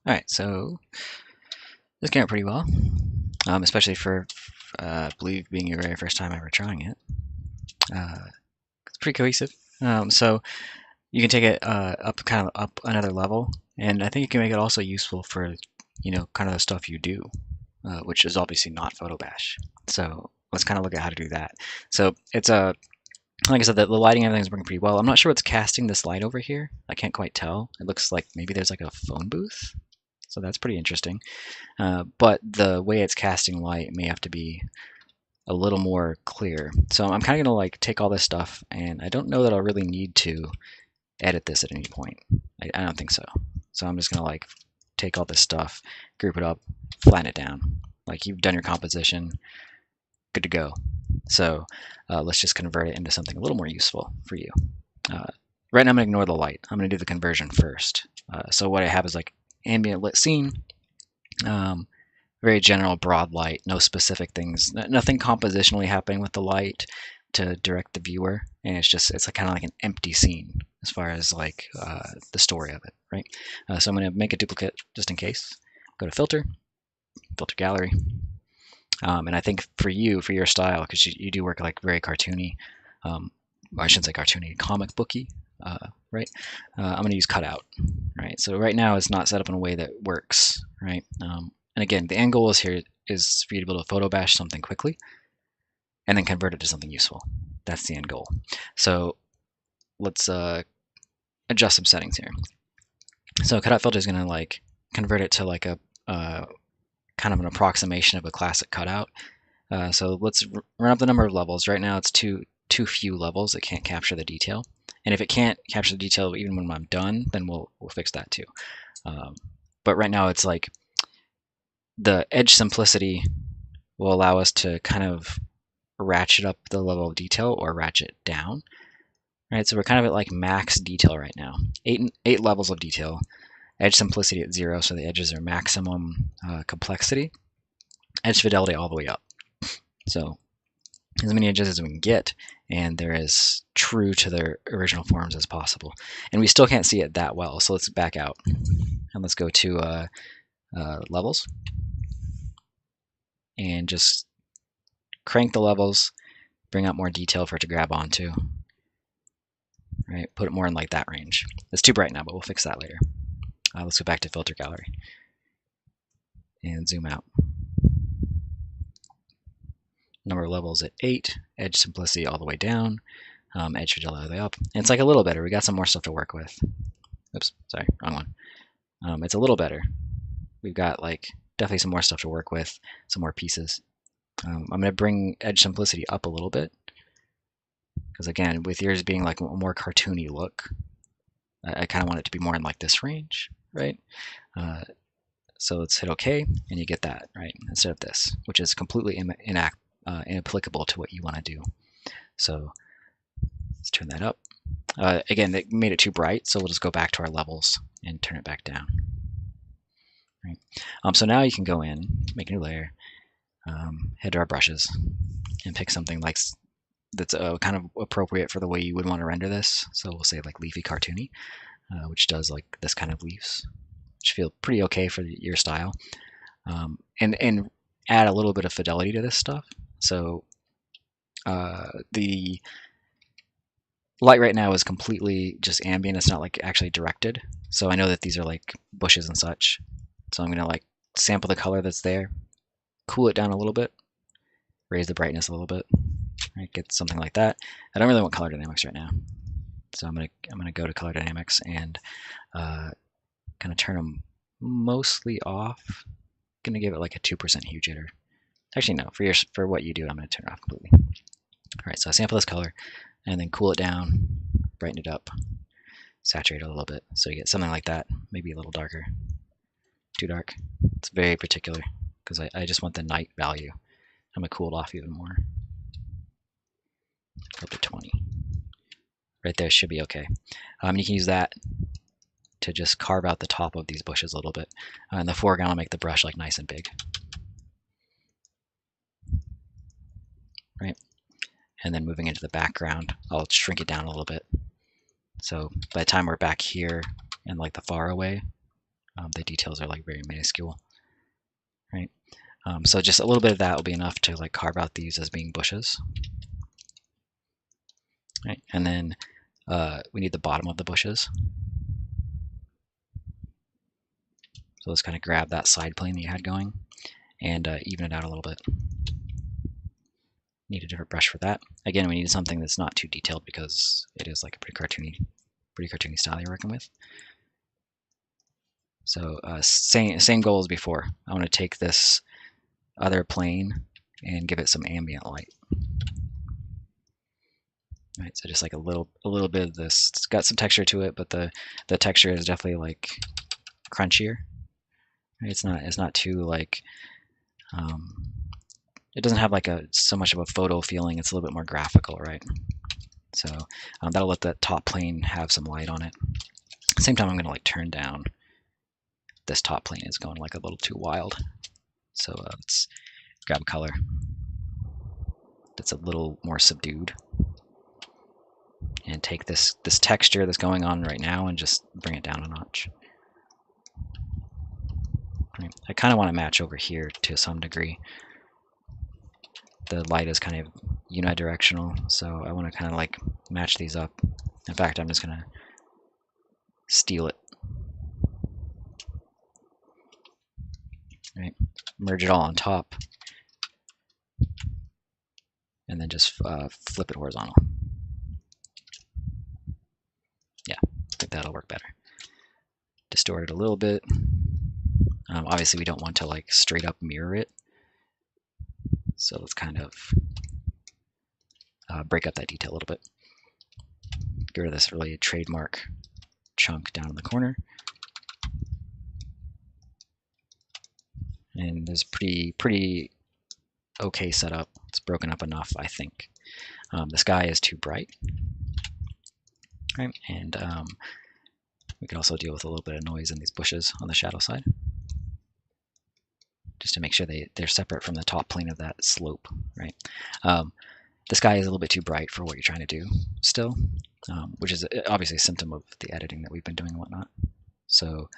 All right, so this came out pretty well, especially for I believe being your very first time ever trying it. It's pretty cohesive. So you can take it up another level, and I think you can make it also useful for kind of the stuff you do, which is obviously not Photobash. So let's kind of look at how to do that. So it's a like I said, the lighting and everything's working pretty well. I'm not sure what's casting this light over here. I can't quite tell. It looks like maybe there's like a phone booth. So that's pretty interesting. But the way it's casting light may have to be a little more clear. So I'm kind of gonna like take all this stuff, and I don't know that I'll really need to edit this at any point. I don't think so. So I'm just gonna like take all this stuff, group it up, flatten it down. Like you've done your composition, good to go. So let's just convert it into something a little more useful for you. Right now I'm gonna ignore the light. I'm gonna do the conversion first. So what I have is like ambient lit scene, very general broad light, no specific things, nothing compositionally happening with the light to direct the viewer, and it's kind of like an empty scene as far as like the story of it, right? So I'm going to make a duplicate just in case. Go to filter gallery, and I think for your style, because you do work like very cartoony, or I shouldn't say cartoony, comic booky, right? I'm going to use cutout, right? So right now it's not set up in a way that works, right? And again, the end goal is here is for you to be able to photo bash something quickly and then convert it to something useful. That's the end goal. So let's adjust some settings here. So cutout filter is going to like convert it to like a kind of an approximation of a classic cutout. So let's run up the number of levels. Right now it's too few levels. It can't capture the detail. And if it can't capture the detail even when I'm done, then we'll fix that too. But right now it's like the edge simplicity will allow us to kind of ratchet up the level of detail or ratchet down. Right, so we're kind of at like max detail right now. Eight levels of detail. Edge simplicity at 0, so the edges are maximum complexity. Edge fidelity all the way up. So as many edges as we can get, and they're as true to their original forms as possible. And we still can't see it that well, so let's back out. And let's go to levels. And just crank the levels, bring out more detail for it to grab onto. Right, put it more in like that range. It's too bright now, but we'll fix that later. Let's go back to filter gallery and zoom out. Number of levels at 8, edge simplicity all the way down, edge fidelity all the way up. And it's like a little better. We got some more stuff to work with. Oops, sorry, wrong one. It's a little better. We've got like definitely some more stuff to work with, some more pieces. I'm going to bring edge simplicity up a little bit because again, with yours being like a more cartoony look, I kind of want it to be more in like this range, right? So let's hit OK, and you get that, right? Instead of this, which is completely inapplicable to what you want to do. So let's turn that up. Again, they made it too bright, so we'll just go back to our levels and turn it back down. Right. So now you can go in, make a new layer, head to our brushes, and pick something like that's kind of appropriate for the way you would want to render this. So we'll say like leafy cartoony, which does like this kind of leaves, which feel pretty okay for your style, and add a little bit of fidelity to this stuff. So the light right now is completely just ambient. It's not like actually directed. So I know that these are like bushes and such. So I'm gonna like sample the color that's there, cool it down a little bit, raise the brightness a little bit, right? Get something like that. I don't really want color dynamics right now, so I'm gonna go to color dynamics and kind of turn them mostly off. I'm gonna give it like a 2% hue jitter. Actually, no, for what you do, I'm gonna turn it off completely. All right, so I sample this color and then cool it down, brighten it up, saturate it a little bit, so you get something like that, maybe a little darker. Too dark. It's very particular because I just want the night value. I'm gonna cool it off even more. Up to 20. Right there should be okay. You can use that to just carve out the top of these bushes a little bit. In the foreground, I'll make the brush like nice and big. Right? And then moving into the background, I'll shrink it down a little bit. So by the time we're back here and like the far away, The details are like very minuscule, right? So just a little bit of that will be enough to like carve out these as being bushes, right? And then we need the bottom of the bushes. So let's kind of grab that side plane that you had going and even it out a little bit. Need a different brush for that. Again, we need something that's not too detailed because it is like a pretty cartoony style you're working with. So same goal as before. I want to take this other plane and give it some ambient light. Right, so just like a little bit of this. It's got some texture to it, but the texture is definitely like crunchier. Right? It's not too like it doesn't have like so much of a photo feeling. It's a little bit more graphical, right? So that'll let that top plane have some light on it. At the same time, I'm going to like turn down this top plane. Is going like a little too wild. So let's grab a color that's a little more subdued and take this texture that's going on right now and just bring it down a notch. Right. I kind of want to match over here to some degree. The light is kind of unidirectional, so I want to kind of like match these up. In fact, I'm just going to steal it. Right. Merge it all on top and then just flip it horizontal. Yeah, I think that'll work better. Distort it a little bit. Obviously, we don't want to like straight up mirror it, so let's kind of break up that detail a little bit. Get rid of this really trademark chunk down in the corner. And this pretty okay setup. It's broken up enough, I think. The sky is too bright, right? And we can also deal with a little bit of noise in these bushes on the shadow side, just to make sure they're separate from the top plane of that slope, right? The sky is a little bit too bright for what you're trying to do still, which is obviously a symptom of the editing that we've been doing and whatnot. So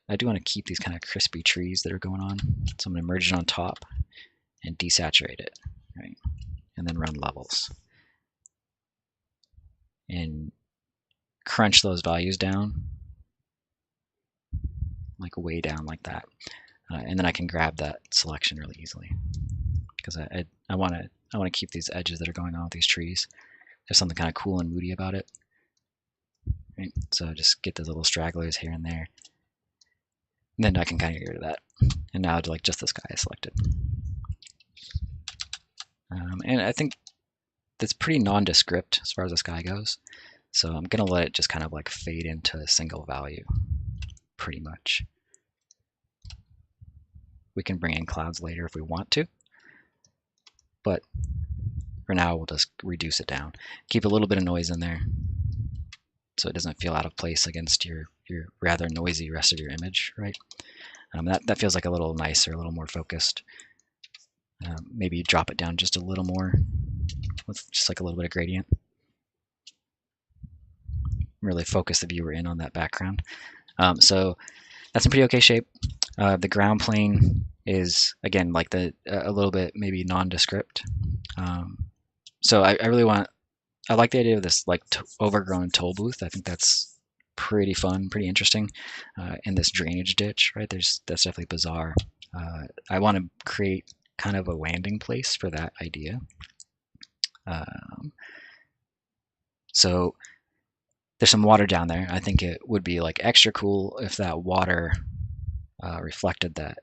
I do want to keep these kind of crispy trees that are going on. So I'm going to merge it on top and desaturate it, right? And then run levels. And crunch those values down, like way down like that. And then I can grab that selection really easily. Because I want to keep these edges that are going on with these trees. There's something kind of cool and moody about it. Right? So just get those little stragglers here and there. And then I can kind of get rid of that. And now like just this guy is selected. And I think that's pretty nondescript as far as the sky goes. So I'm going to let it just kind of like fade into a single value, pretty much. We can bring in clouds later if we want to. But for now, we'll just reduce it down. Keep a little bit of noise in there so it doesn't feel out of place against your rather noisy rest of your image, right? That feels like a little nicer, a little more focused. Maybe drop it down just a little more with just like a little bit of gradient. Really focus the viewer in on that background. So that's in pretty okay shape. The ground plane is, again, like a little bit maybe nondescript. So I really I like the idea of this like overgrown toll booth. I think that's pretty fun, pretty interesting. In this drainage ditch, right? That's definitely bizarre. I want to create kind of a landing place for that idea. So there's some water down there. I think it would be like extra cool if that water reflected that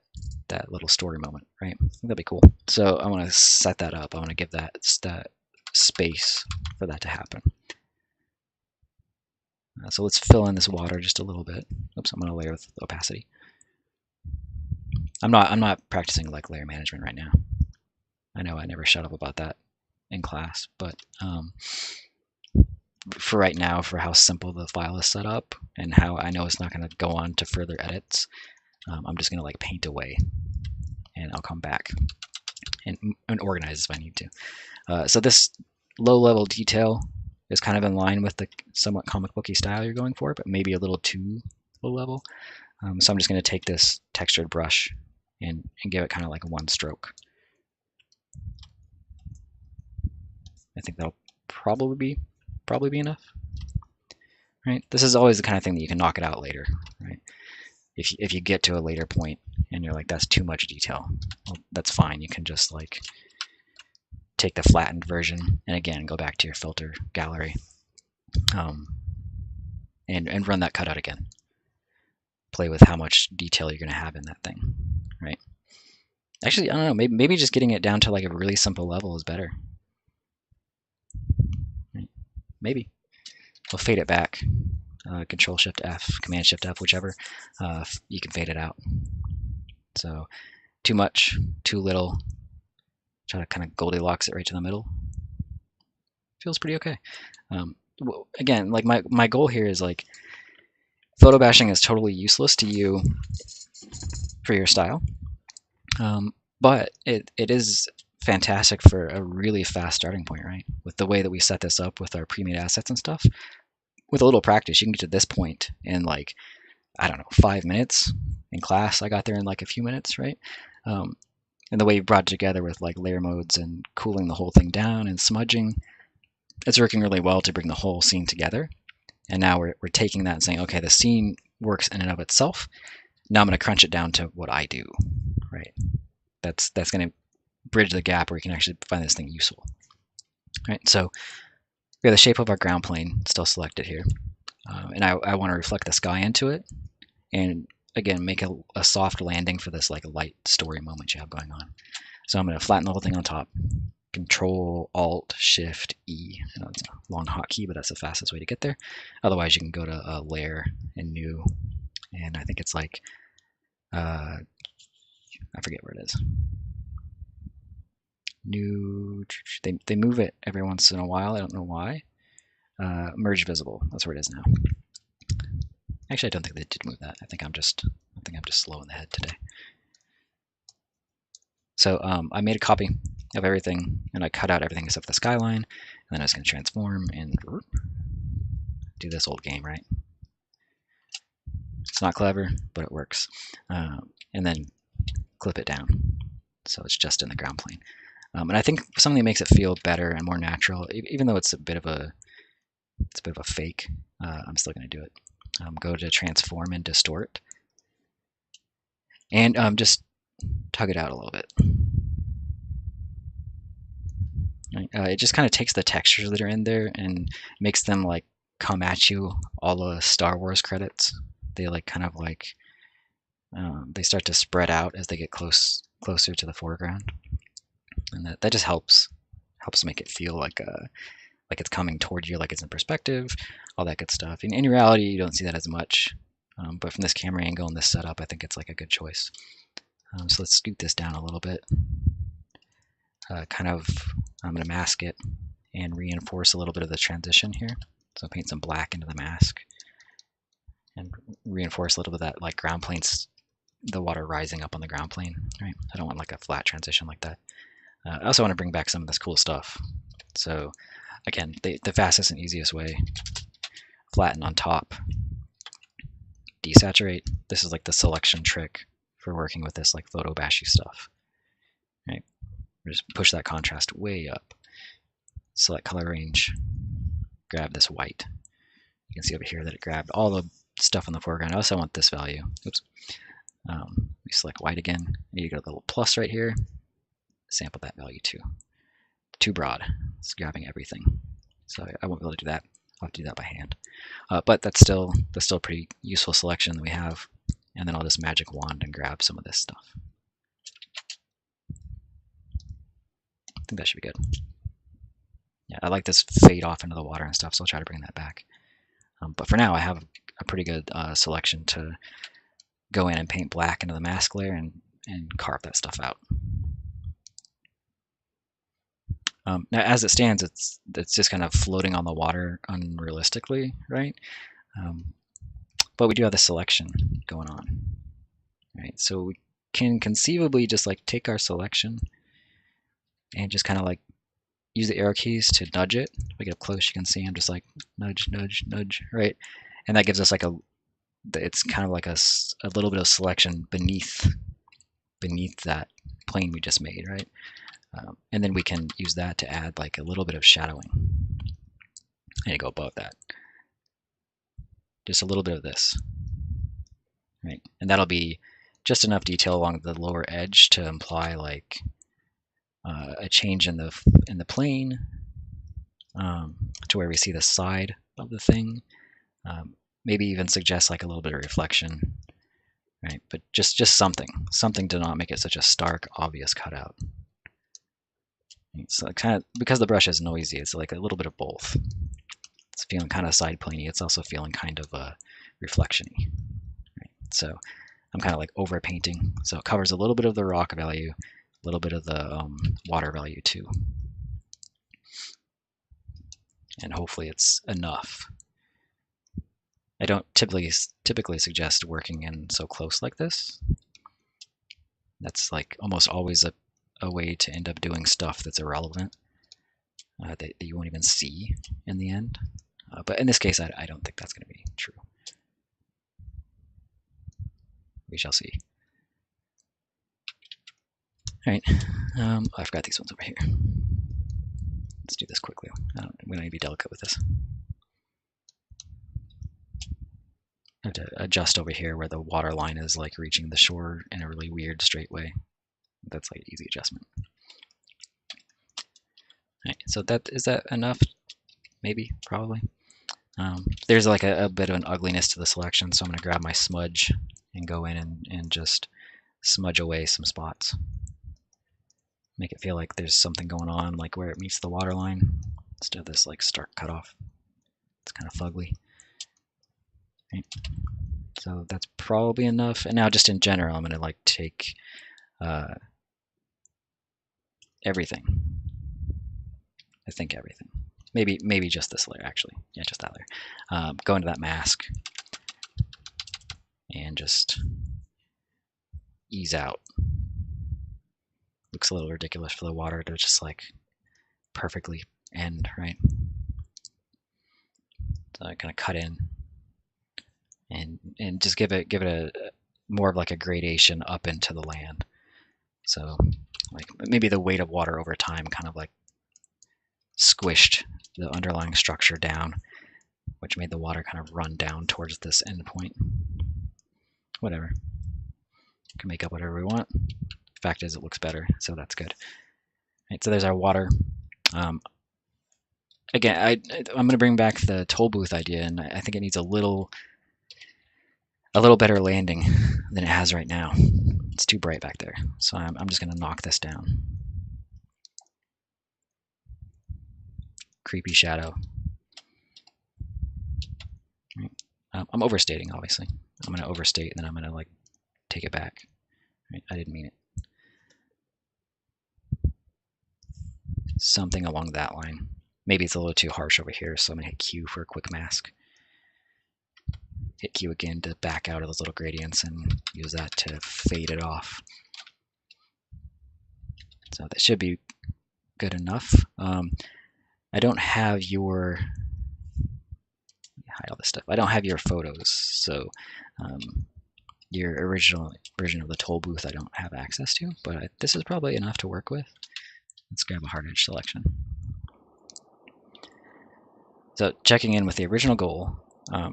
little story moment, right? That'd be cool. So I want to set that up. I want to give that space for that to happen. So let's fill in this water just a little bit. Oops, I'm going to layer with opacity. I'm not practicing like layer management right now. I know I never shut up about that in class, but for right now, for how simple the file is set up and how I know it's not going to go on to further edits, I'm just going to like paint away, and I'll come back and organize if I need to. So this low-level detail is kind of in line with the somewhat comic booky style you're going for, but maybe a little too low level. So I'm just going to take this textured brush and give it kind of like one stroke. I think that'll probably be enough. Right? This is always the kind of thing that you can knock it out later. Right? If you get to a later point and you're like, that's too much detail, well, that's fine. You can just like take the flattened version and again go back to your filter gallery and run that cutout again. Play with how much detail you're going to have in that thing, right? Actually, I don't know. Maybe just getting it down to like a really simple level is better. Right? Maybe we'll fade it back. Control Shift F, Command Shift F, whichever. You can fade it out. So too much, too little. Try to kind of Goldilocks it right to the middle. Feels pretty okay. Again, like my goal here is like photo bashing is totally useless to you for your style, but it is fantastic for a really fast starting point, right? With the way that we set this up with our pre-made assets and stuff, with a little practice, you can get to this point in like, I don't know, 5 minutes. In class, I got there in like a few minutes, right? And the way you brought it together with like layer modes and cooling the whole thing down and smudging, it's working really well to bring the whole scene together. And now we're taking that and saying, okay, the scene works in and of itself. Now I'm going to crunch it down to what I do, right? That's going to bridge the gap where you can actually find this thing useful, right? So we have the shape of our ground plane still selected here. And I want to reflect the sky into it. And again, make a soft landing for this like light story moment you have going on. So I'm going to flatten the whole thing on top. Control Alt Shift E. I know it's a long hotkey, but that's the fastest way to get there. Otherwise, you can go to Layer and New, and I think it's like I forget where it is. New. They move it every once in a while. I don't know why. Merge Visible. That's where it is now. Actually, I don't think they did move that. I think I'm just slow in the head today. So I made a copy of everything, and I cut out everything except the skyline, and then I was going to transform and do this old game, right? It's not clever, but it works. And then clip it down, so it's just in the ground plane. And I think something that makes it feel better and more natural, even though it's a bit of a fake, I'm still going to do it. Go to Transform and Distort, and just tug it out a little bit. It just kind of takes the textures that are in there and makes them like come at you all the Star Wars credits. They like kind of like they start to spread out as they get closer to the foreground, and that just helps make it feel like it's coming toward you, like it's in perspective, all that good stuff. In reality, you don't see that as much, but from this camera angle and this setup, I think it's like a good choice. So let's scoot this down a little bit. I'm going to mask it and reinforce a little bit of the transition here. So paint some black into the mask and reinforce a little bit of that like ground planes, the water rising up on the ground plane, right? I don't want like a flat transition like that. I also want to bring back some of this cool stuff. So again, the fastest and easiest way, flatten on top, desaturate. This is like the selection trick for working with this like photo bashy stuff, right? Just push that contrast way up. Select color range, grab this white. You can see over here that it grabbed all the stuff in the foreground. I also want this value. Oops. We select white again. You go to the little plus right here. Sample that value too. Too broad. It's grabbing everything. So I won't be able to do that. I'll have to do that by hand. But that's still a pretty useful selection that we have. And then I'll just magic wand and grab some of this stuff. I think that should be good. Yeah, I like this fade off into the water and stuff, so I'll try to bring that back. But for now, I have a pretty good selection to go in and paint black into the mask layer and carve that stuff out. Now, as it stands, it's just kind of floating on the water unrealistically, right? But we do have the selection going on, right? So we can conceivably just like take our selection and just kind of like use the arrow keys to nudge it. If we get up close, you can see I'm just like nudge, nudge, nudge, right? And that gives us like a it's kind of like a little bit of selection beneath that plane we just made, right? And then we can use that to add like a little bit of shadowing. And go above that. Just a little bit of this, right? And that'll be just enough detail along the lower edge to imply like a change in the plane, to where we see the side of the thing. Maybe even suggest like a little bit of reflection, right? But just something to not make it such a stark, obvious cutout. So kind of, because the brush is noisy, it's like a little bit of both. It's feeling kind of side planey. It's also feeling kind of reflection-y. Right? So I'm kind of like over painting. So it covers a little bit of the rock value, a little bit of the water value too. And hopefully it's enough. I don't typically suggest working in so close like this. That's like almost always a way to end up doing stuff that's irrelevant, that you won't even see in the end. But in this case, I don't think that's going to be true. We shall see. All right, I forgot these ones over here. Let's do this quickly. We don't need to be delicate with this. I have to adjust over here where the water line is like reaching the shore in a really weird straight way. That's like an easy adjustment. All right, so is that enough? Maybe, probably. There's like a bit of an ugliness to the selection, so I'm going to grab my smudge and go in and just smudge away some spots. Make it feel like there's something going on, like where it meets the water line, instead of this like stark cutoff. It's kind of fugly. Right. So that's probably enough. And now just in general, I'm going to like take everything. I think everything. Maybe just this layer, actually. Yeah, just that layer. Go into that mask and just ease out. Looks a little ridiculous for the water to just like perfectly end, right? So I kind of cut in and just give it a more of like a gradation up into the land. So like maybe the weight of water over time kind of like squished the underlying structure down, which made the water kind of run down towards this end point. Whatever. We can make up whatever we want. Fact is, it looks better, so that's good. Right, so there's our water. Again, I'm going to bring back the toll booth idea, and I think it needs a little better landing than it has right now. It's too bright back there, so I'm just going to knock this down. Creepy shadow. Right. I'm overstating, obviously. I'm going to overstate, and then I'm going to like take it back. Right. I didn't mean it. Something along that line. Maybe it's a little too harsh over here, so I'm going to hit Q for a quick mask. Hit Q again to back out of those little gradients and use that to fade it off. So that should be good enough. I don't have your, hide all this stuff. I don't have your photos, so your original version of the toll booth I don't have access to, but this is probably enough to work with. Let's grab a hard edge selection. So checking in with the original goal,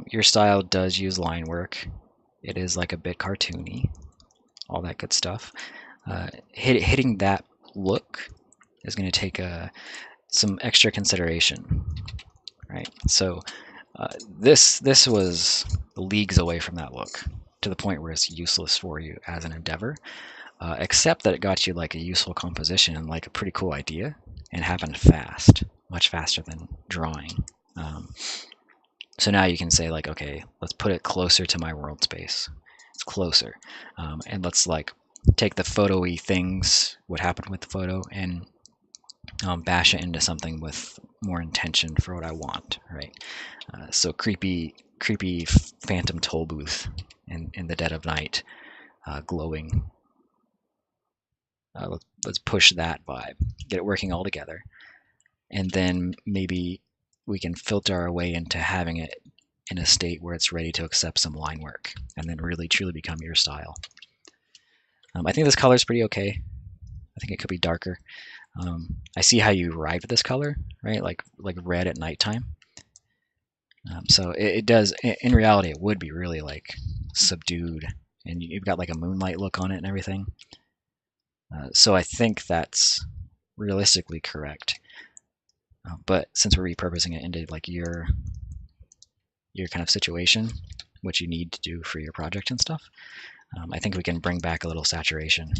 your style does use line work. It is like a bit cartoony, all that good stuff. Hitting that look is going to take some extra consideration, right? So this was leagues away from that look, to the point where it's useless for you as an endeavor, except that it got you like a useful composition and like a pretty cool idea, and happened fast, much faster than drawing. So now you can say like, okay, let's put it closer to my world space. It's closer, and let's like take the photo-y things, what happened with the photo, and bash it into something with more intention for what I want, right? So creepy phantom toll booth in the dead of night, glowing. Let's push that vibe, get it working all together, and then maybe we can filter our way into having it in a state where it's ready to accept some line work and then really truly become your style. I think this color is pretty okay. I think it could be darker. I see how you arrive at this color, right? Like red at nighttime. So it does, in reality, it would be really like subdued, and you've got like a moonlight look on it and everything. So I think that's realistically correct. But since we're repurposing it into like your kind of situation, what you need to do for your project and stuff, I think we can bring back a little saturation,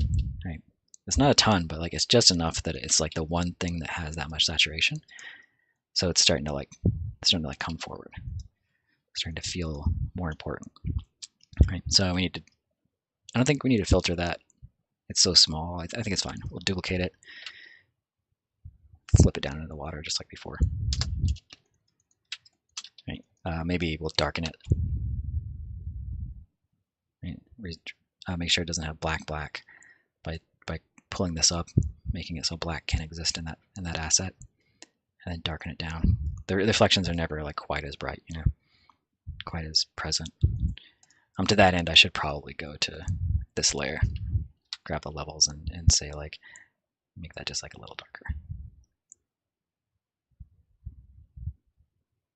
right? It's not a ton, but like it's just enough that it's like the one thing that has that much saturation. So it's starting to come forward. It's starting to feel more important, right? So we need to. I don't think we need to filter that. It's so small. I think it's fine. We'll duplicate it, flip it down into the water just like before. Right. Maybe we'll darken it. Right. Make sure it doesn't have black by pulling this up, making it so black can exist in that asset, and then darken it down. The reflections are never like quite as bright, quite as present. To that end, I should probably go to this layer, grab the levels, and say like, make that just like a little darker.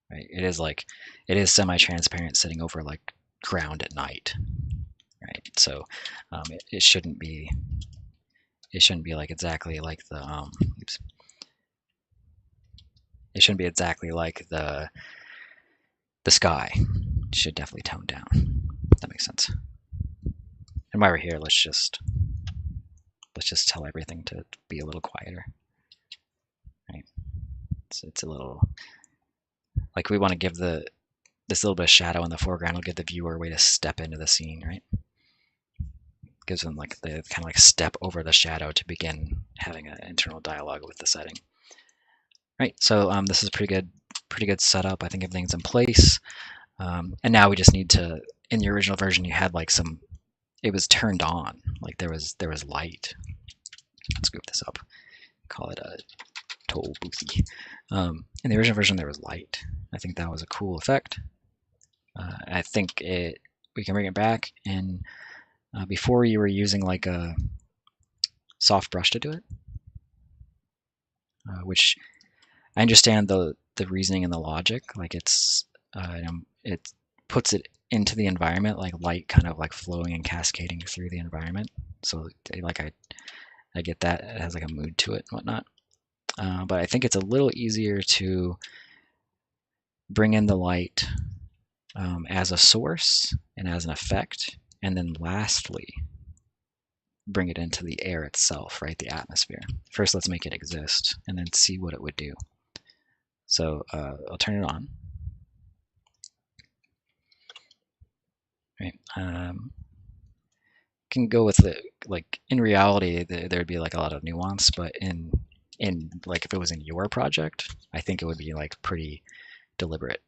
Right? It is semi-transparent, sitting over like ground at night. Right? So it shouldn't be like exactly like the oops. It shouldn't be exactly like the sky. It should definitely tone down. That makes sense. And while we're here, let's just tell everything to be a little quieter. Right? It's a little like we want to give this little bit of shadow in the foreground will give the viewer a way to step into the scene, right? Gives them like the kind of like step over the shadow to begin having an internal dialogue with the setting. Right, so this is pretty good setup. I think everything's in place. And now we just need to, in the original version, you had like it was turned on, like there was light. Let's scoop this up, call it a toll boothy. In the original version, there was light. I think that was a cool effect. I think we can bring it back, and before you were using like a soft brush to do it, which I understand the reasoning and the logic. Like it puts it into the environment, like light kind of like flowing and cascading through the environment. So like I get that it has like a mood to it and whatnot. But I think it's a little easier to bring in the light as a source and as an effect, and then lastly bring it into the air itself, right? The atmosphere. First, let's make it exist, and then see what it would do. So I'll turn it on. Right. Can go with it. Like in reality, there'd be like a lot of nuance, but in like if it was in your project, I think it would be like pretty deliberate.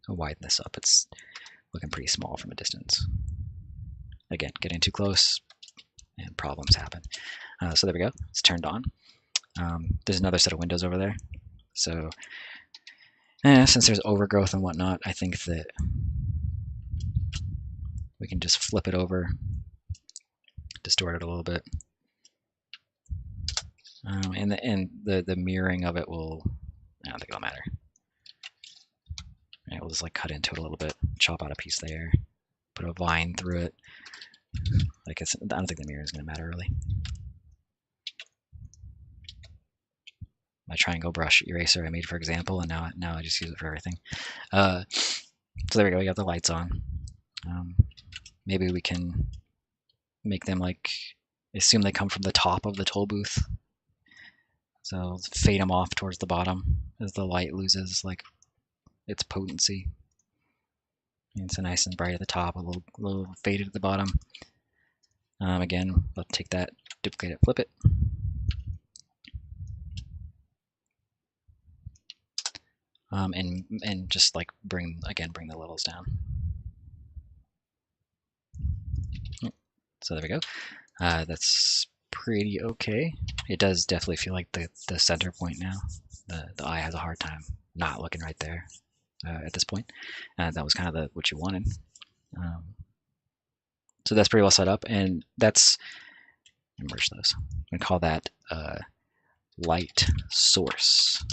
I'll widen this up. It's looking pretty small from a distance. Again, getting too close and problems happen. So there we go. It's turned on. There's another set of windows over there. So since there's overgrowth and whatnot, I think that we can just flip it over, distort it a little bit. And the mirroring of it will, I don't think it'll matter. Right, we'll just like cut into it a little bit, chop out a piece there, put a vine through it. Like I don't think the mirror is going to matter really. My triangle brush eraser I made for example, and now I just use it for everything. So there we go. We got the lights on. Maybe we can make them like, assume they come from the top of the toll booth. So fade them off towards the bottom as the light loses like its potency. And it's nice and bright at the top, a little faded at the bottom. Again, I'll take that, duplicate it, flip it. And just like bring the levels down. So there we go. That's pretty okay. It does definitely feel like the center point now. The eye has a hard time not looking right there. at this point. That was kind of what you wanted. So that's pretty well set up, and that's, merge those. I'm going to call that light source.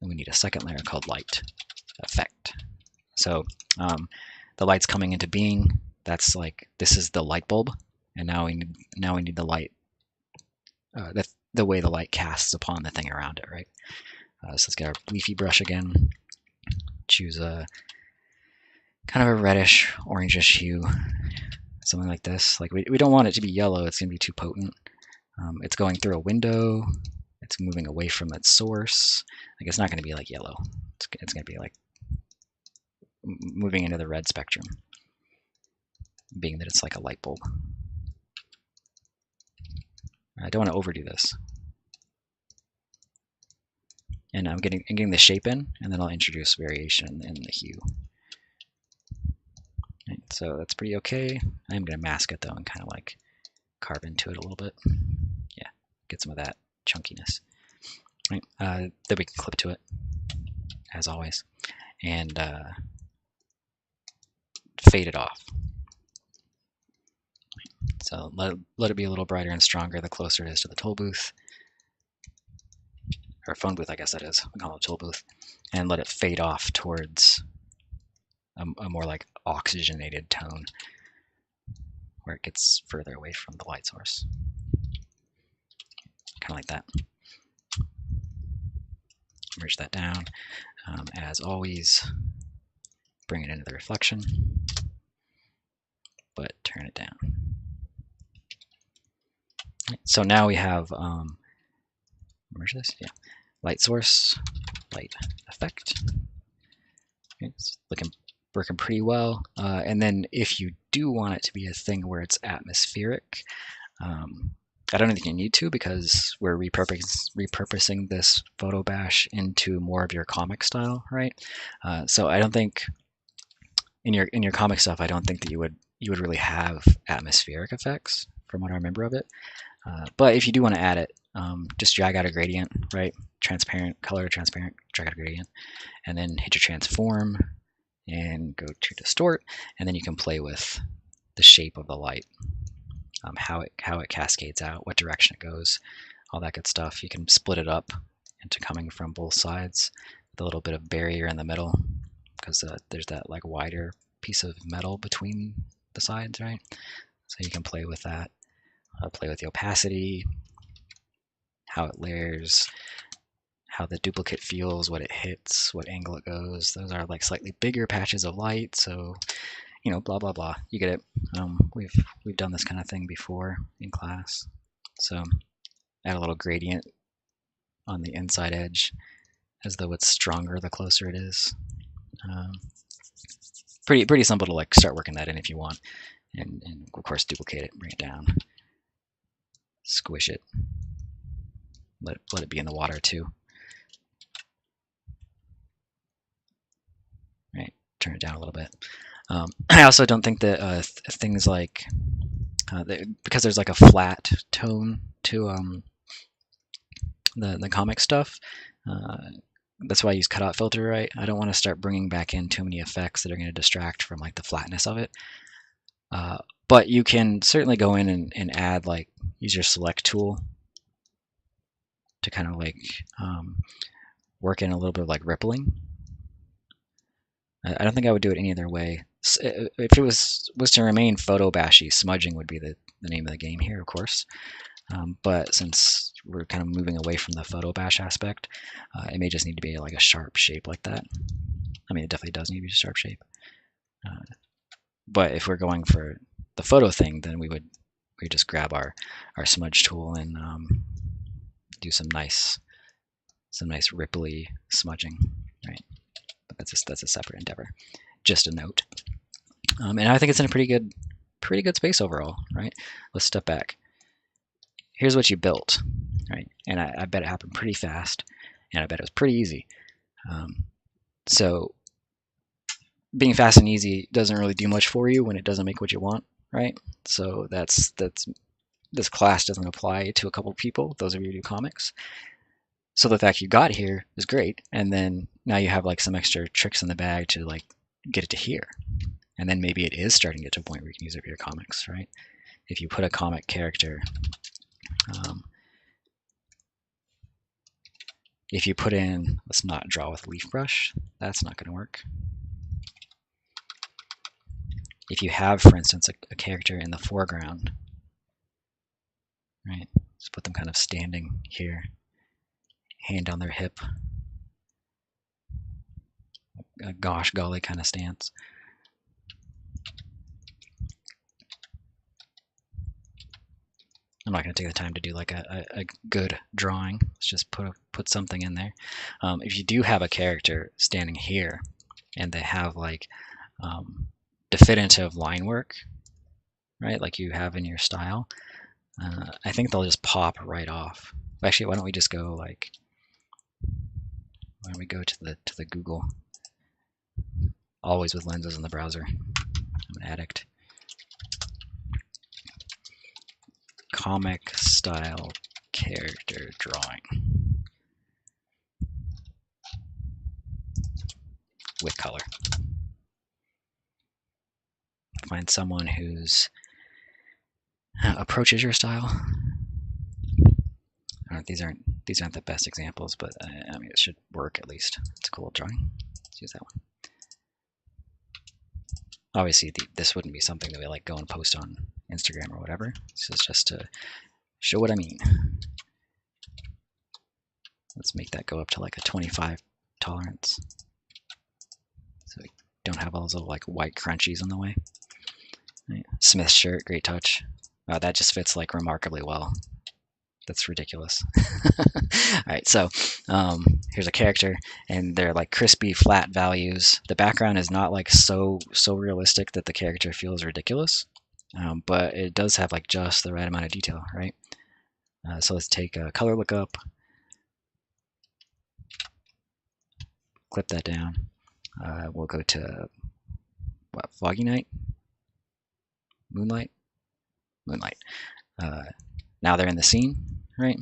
And we need a second layer called light effect. So the light's coming into being. That's like, this is the light bulb, and now we need the light, the way the light casts upon the thing around it, right? So let's get our leafy brush again. Choose a kind of a reddish, orangish hue, something like this. Like we don't want it to be yellow; it's going to be too potent. It's going through a window. It's moving away from its source. Like it's not going to be like yellow. It's going to be like moving into the red spectrum, being that it's like a light bulb. I don't want to overdo this. And I'm getting the shape in, and then I'll introduce variation in the hue. Right, so that's pretty okay. I'm going to mask it though and kind of like carve into it a little bit. Yeah, get some of that chunkiness. Right, then we can clip to it, as always, and fade it off. So let it be a little brighter and stronger the closer it is to the toll booth. Or phone booth, I guess that is. We call it toll booth. And let it fade off towards a more like oxygenated tone, where it gets further away from the light source. Kind of like that. Merge that down. As always, bring it into the reflection, but turn it down. So now we have, merge this, yeah, light source, light effect. It's working pretty well. And then if you do want it to be a thing where it's atmospheric, I don't think you need to, because we're repurposing this Photobash into more of your comic style, right? So I don't think in your comic stuff, I don't think that you would really have atmospheric effects from what I remember of it. But if you do want to add it, just drag out a gradient, right? Transparent, color transparent, drag out a gradient, and then hit your transform and go to distort, and then you can play with the shape of the light, how it cascades out, what direction it goes, all that good stuff. You can split it up into coming from both sides with a little bit of barrier in the middle, because there's that like wider piece of metal between the sides, right? So you can play with that, play with the opacity, how it layers, how the duplicate feels, what it hits, what angle it goes. Those are like slightly bigger patches of light, so you know, blah blah blah. You get it. We've done this kind of thing before in class. So add a little gradient on the inside edge, as though it's stronger the closer it is. Pretty simple to like start working that in if you want, and of course duplicate it, bring it down, squish it, let it be in the water too. Right, turn it down a little bit. I also don't think that things like because there's like a flat tone to the comic stuff. That's why I use cutout filter, right? I don't want to start bringing back in too many effects that are going to distract from like the flatness of it. But you can certainly go in and add, like, use your select tool to kind of like work in a little bit of like rippling. I don't think I would do it any other way. If it was to remain photobashy, smudging would be the name of the game here, of course. But since we're kind of moving away from the photobash aspect, it may just need to be like a sharp shape like that. I mean, it definitely does need to be a sharp shape. But if we're going for the photo thing, then we just grab our smudge tool and do some nice ripply smudging, right? But that's a separate endeavor. Just a note. And I think it's in a pretty good space overall, right? Let's step back. Here's what you built, right? And I bet it happened pretty fast, and I bet it was pretty easy. So being fast and easy doesn't really do much for you when it doesn't make what you want, right? So that's this class doesn't apply to a couple people, those of you who do comics. So the fact you got here is great, and then now you have like some extra tricks in the bag to like get it to here. And then maybe it is starting to get to a point where you can use it for your comics, right? If you put a comic character, if you put in, let's not draw with leaf brush, that's not going to work. If you have, for instance, a character in the foreground, right? Let's put them kind of standing here, hand on their hip, a gosh golly kind of stance. I'm not going to take the time to do like a good drawing. Let's just put something in there. If you do have a character standing here and they have like definitive line work, right, like you have in your style, I think they'll just pop right off. Actually, why don't we just go like, why don't we go to the Google, always with lenses in the browser. I'm an addict. Comic style character drawing with color. Find someone whose approaches your style. These aren't the best examples, but I mean it should work at least. It's a cool drawing. Let's use that one. Obviously, this wouldn't be something that we like go and post on Instagram or whatever. This is just to show what I mean. Let's make that go up to like a 25 tolerance, so we don't have all those little like white crunchies in the way. Right. Smith's shirt, great touch. That just fits like remarkably well. That's ridiculous. All right, so here's a character, and they're like crispy, flat values. The background is not like so realistic that the character feels ridiculous, but it does have like just the right amount of detail, right? So let's take a color lookup, clip that down. We'll go to what, foggy night, moonlight. Now they're in the scene, right?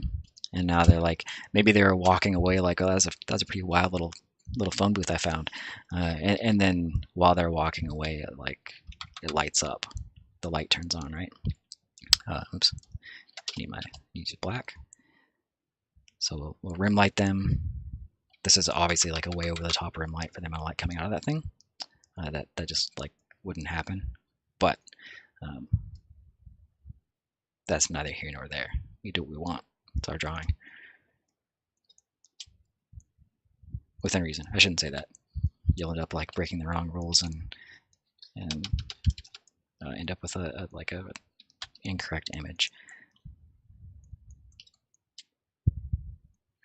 And now they're like, maybe they were walking away like, oh, that's a pretty wild little phone booth I found. And then while they're walking away, it lights up. The light turns on, right? Oops, use black. So we'll rim light them. This is obviously like a way over the top rim light for the amount of light coming out of that thing. That just like wouldn't happen. But that's neither here nor there. We do what we want. It's our drawing. Within reason. I shouldn't say that. You'll end up like breaking the wrong rules and end up with a incorrect image.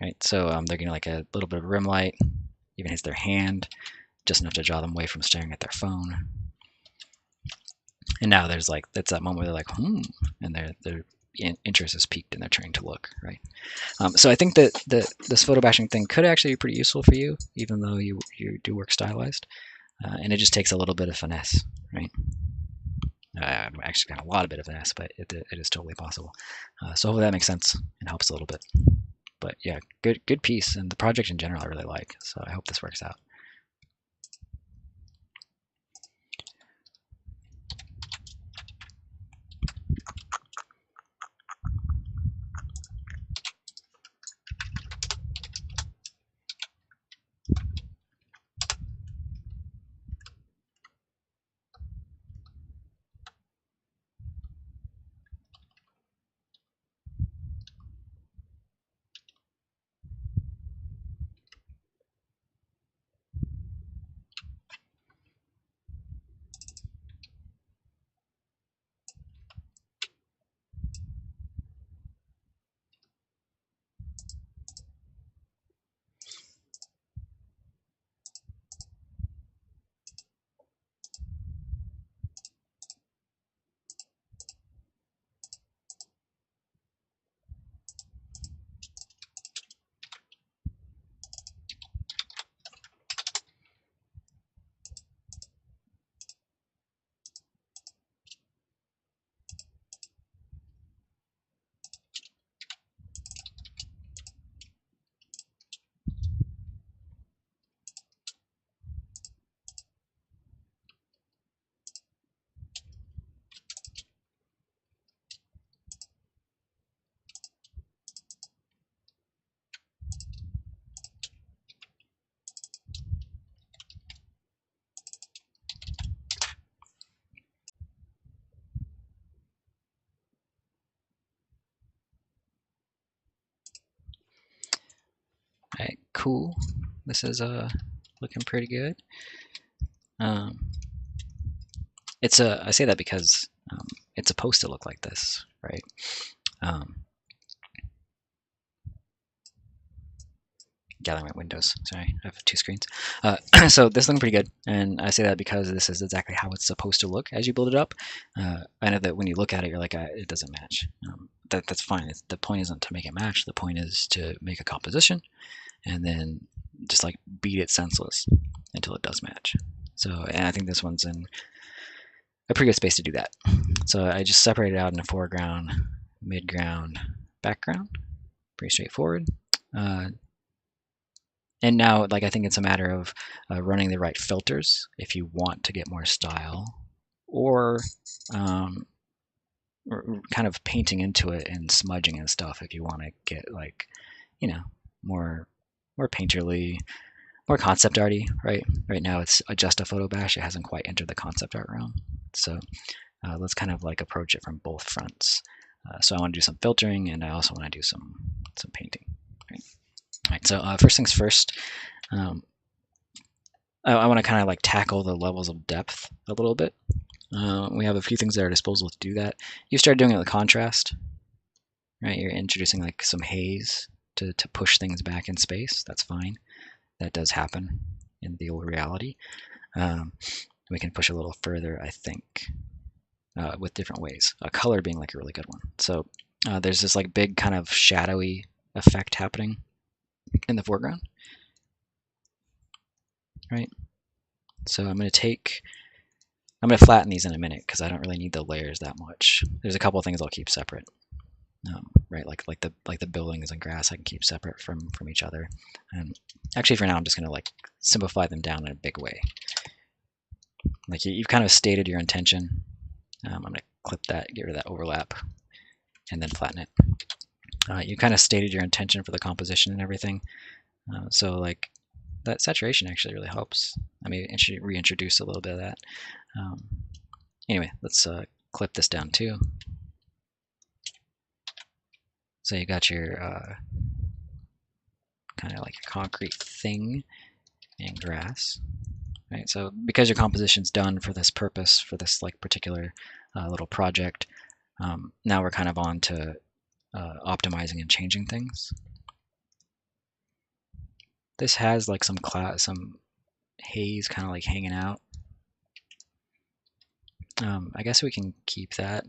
Right. So they're getting like a little bit of rim light. Even hits their hand, just enough to draw them away from staring at their phone. And now there's like, that's that moment where they're like, and their interest is peaked and they're trying to look, right? So I think that this photo bashing thing could actually be pretty useful for you, even though you do work stylized, and it just takes a little bit of finesse, right? Actually got a lot of bit of finesse, but it is totally possible. So hopefully that makes sense and helps a little bit. But yeah, good piece, and the project in general I really like, so I hope this works out. All right, cool. This is looking pretty good. I say that because it's supposed to look like this, right? Gathering my windows. Sorry, I have two screens. So this is looking pretty good, and I say that because this is exactly how it's supposed to look as you build it up. I know that when you look at it, you're like, it doesn't match. That's fine. The point isn't to make it match. The point is to make a composition, and then just like beat it senseless until it does match. So, and I think this one's in a pretty good space to do that. So I just separated out into foreground, midground, background. Pretty straightforward. And now, like, I think it's a matter of running the right filters if you want to get more style, or kind of painting into it and smudging and stuff if you want to get, like, you know, more painterly, more concept arty, right? Right now it's just a Photobash. It hasn't quite entered the concept art realm. So let's kind of like approach it from both fronts. So I want to do some filtering, and I also want to do some painting. Right? All right, so first things first, I want to kind of like tackle the levels of depth a little bit. We have a few things at our disposal to do that. You start doing it with contrast, right? You're introducing like some haze to push things back in space. That's fine. That does happen in the old reality. We can push a little further, I think, with different ways. Color being like a really good one. So there's this like big kind of shadowy effect happening in the foreground, right? So I'm going to flatten these in a minute because I don't really need the layers that much. There's a couple of things I'll keep separate, right? Like the buildings and grass I can keep separate from each other. And actually, for now, I'm just going to like simplify them down in a big way. Like you've kind of stated your intention. I'm going to clip that, get rid of that overlap, and then flatten it. You kind of stated your intention for the composition and everything. So like that saturation actually really helps. I may reintroduce a little bit of that. Anyway, let's clip this down too. So you got your kind of like your concrete thing and grass, right? So because your composition's done for this purpose, for this like particular little project, now we're kind of on to optimizing and changing things. This has like some haze kind of like hanging out. I guess we can keep that.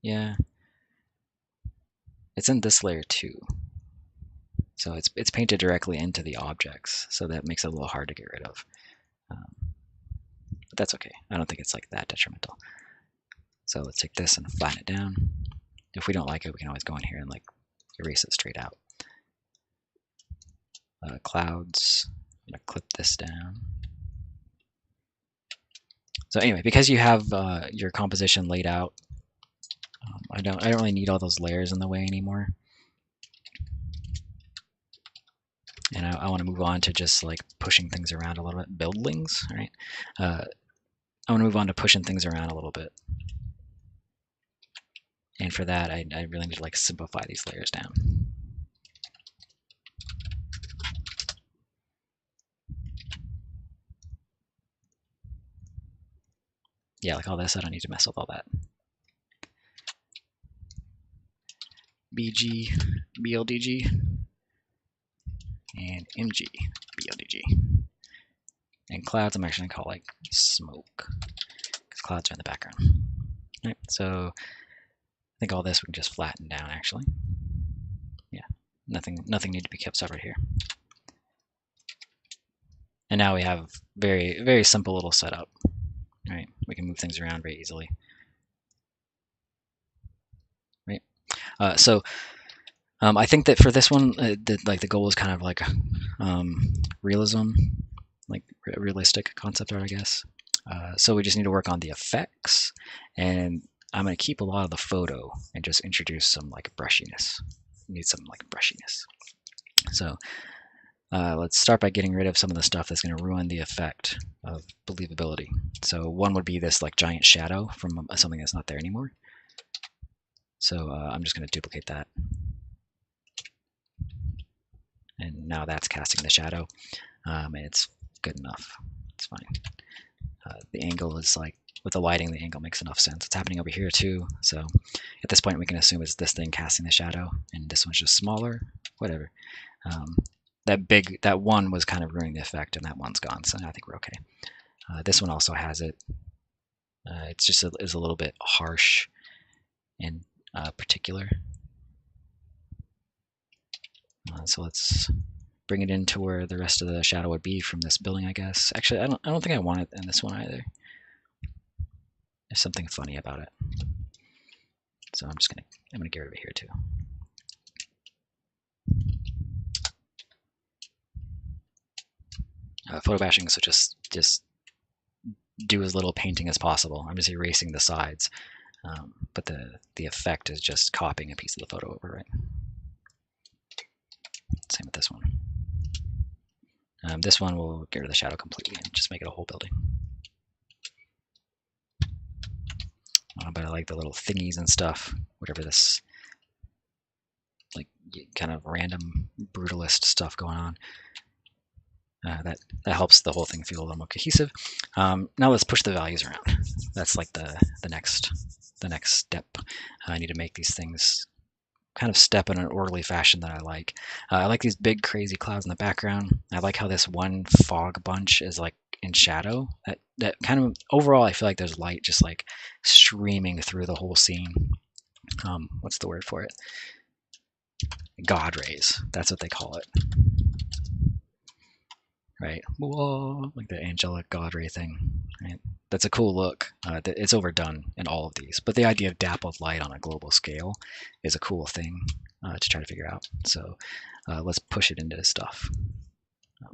Yeah, it's in this layer too. So it's painted directly into the objects, so that makes it a little hard to get rid of. But that's okay. I don't think it's like that detrimental. So let's take this and flatten it down. If we don't like it, we can always go in here and like erase it straight out. Clouds, I'm gonna clip this down. So anyway, because you have your composition laid out, I don't really need all those layers in the way anymore. And I want to move on to just like pushing things around a little bit. Buildings, right? I want to move on to pushing things around a little bit. And for that, I really need to like simplify these layers down. Yeah, like all this, I don't need to mess with all that. BG, BLDG, and MG, BLDG. And clouds, I'm actually gonna call like smoke, because clouds are in the background. Right, so I think all this we can just flatten down actually. Yeah, nothing need to be kept separate here. And now we have very simple little setup. Right, we can move things around very easily. Right, so I think that for this one, the goal is kind of like realism, like realistic concept art, I guess. So we just need to work on the effects, and I'm going to keep a lot of the photo and just introduce some like brushiness. Need some like brushiness. So let's start by getting rid of some of the stuff that's going to ruin the effect of believability. So one would be this like giant shadow from something that's not there anymore. So I'm just going to duplicate that. And now that's casting the shadow, and it's good enough. It's fine. The angle is like, with the lighting, the angle makes enough sense. It's happening over here too. So at this point, we can assume it's this thing casting the shadow, and this one's just smaller, whatever. That one was kind of ruining the effect, and that one's gone, so I think we're okay. This one also has it. It's just is a little bit harsh and particular. So let's bring it into where the rest of the shadow would be from this building, I guess. Actually, I don't think I want it in this one either. There's something funny about it. So I'm gonna get rid of it here too. Photo bashing, so just do as little painting as possible. I'm just erasing the sides, but the effect is just copying a piece of the photo over, right? Same with this one. This one will get rid of the shadow completely and just make it a whole building. But I like the little thingies and stuff, whatever this like kind of random brutalist stuff going on. That helps the whole thing feel a little more cohesive. Now let's push the values around. That's like the next step. I need to make these things kind of step in an orderly fashion that I like. I like these big crazy clouds in the background. I like how this one fog bunch is like in shadow. That kind of overall, I feel like there's light just like streaming through the whole scene. What's the word for it? God rays. That's what they call it. Right? Whoa, like the angelic God ray thing. Right? That's a cool look. It's overdone in all of these, but the idea of dappled light on a global scale is a cool thing to try to figure out. So let's push it into stuff.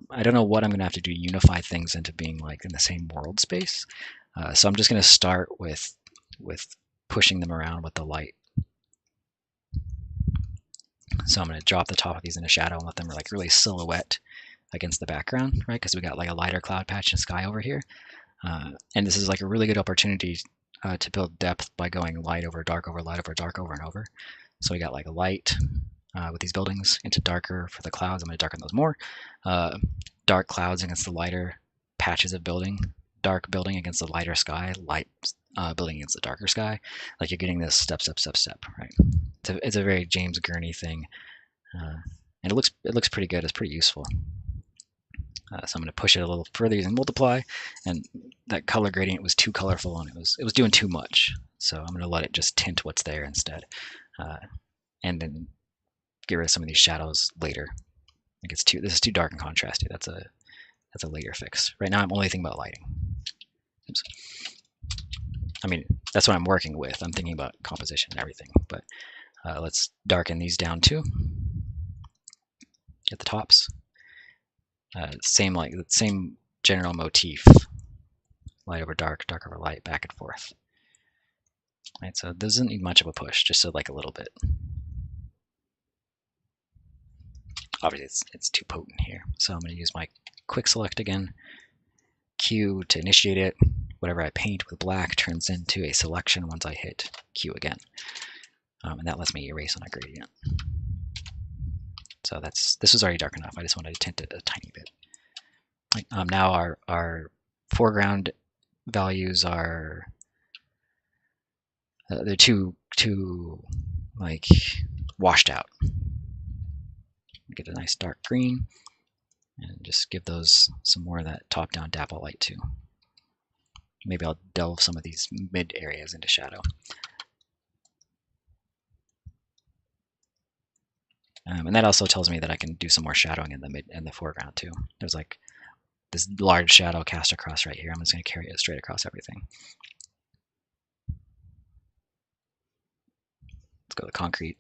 I don't know what I'm going to have to do to unify things into being like in the same world space. So I'm just going to start with pushing them around with the light. So I'm going to drop the top of these into shadow and let them like really silhouette against the background, right? Because we got like a lighter cloud patch and sky over here. And this is like a really good opportunity to build depth by going light over dark over light over dark over and over. So we got like a light with these buildings into darker for the clouds. I'm going to darken those more. Dark clouds against the lighter patches of building. Dark building against the lighter sky. Light building against the darker sky. Like you're getting this step, right? It's a very James Gurney thing. And it looks pretty good. It's pretty useful. So I'm going to push it a little further using multiply, and that color gradient was too colorful and it was doing too much. So I'm going to let it just tint what's there instead, and then get rid of some of these shadows later. Like this is too dark and contrasty. That's a later fix. Right now I'm only thinking about lighting. Oops. I mean, that's what I'm working with. I'm thinking about composition and everything, but let's darken these down too. At the tops. Same general motif, light over dark, dark over light, back and forth. Right, so it doesn't need much of a push, just so like a little bit. Obviously, it's too potent here, so I'm going to use my quick select again. Q to initiate it. Whatever I paint with black turns into a selection once I hit Q again, and that lets me erase on a gradient. So this was already dark enough. I just wanted to tint it a tiny bit. Now our foreground values are they're too like washed out. Get a nice dark green and just give those some more of that top-down dapple light too. Maybe I'll delve some of these mid areas into shadow. And that also tells me that I can do some more shadowing in the mid and the foreground too. There's like this large shadow cast across right here. I'm just going to carry it straight across everything. Let's go to the concrete.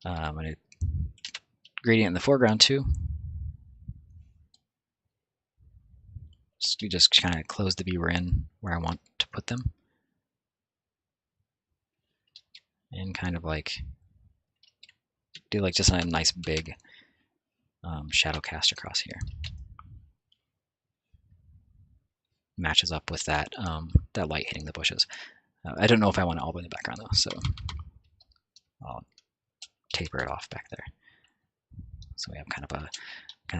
I'm going to gradient in the foreground too. You just kind of close the viewer in where I want to put them. And kind of like do like just a nice big shadow cast across here. Matches up with that that light hitting the bushes. I don't know if I want it all in the background though, so I'll taper it off back there. So we have kind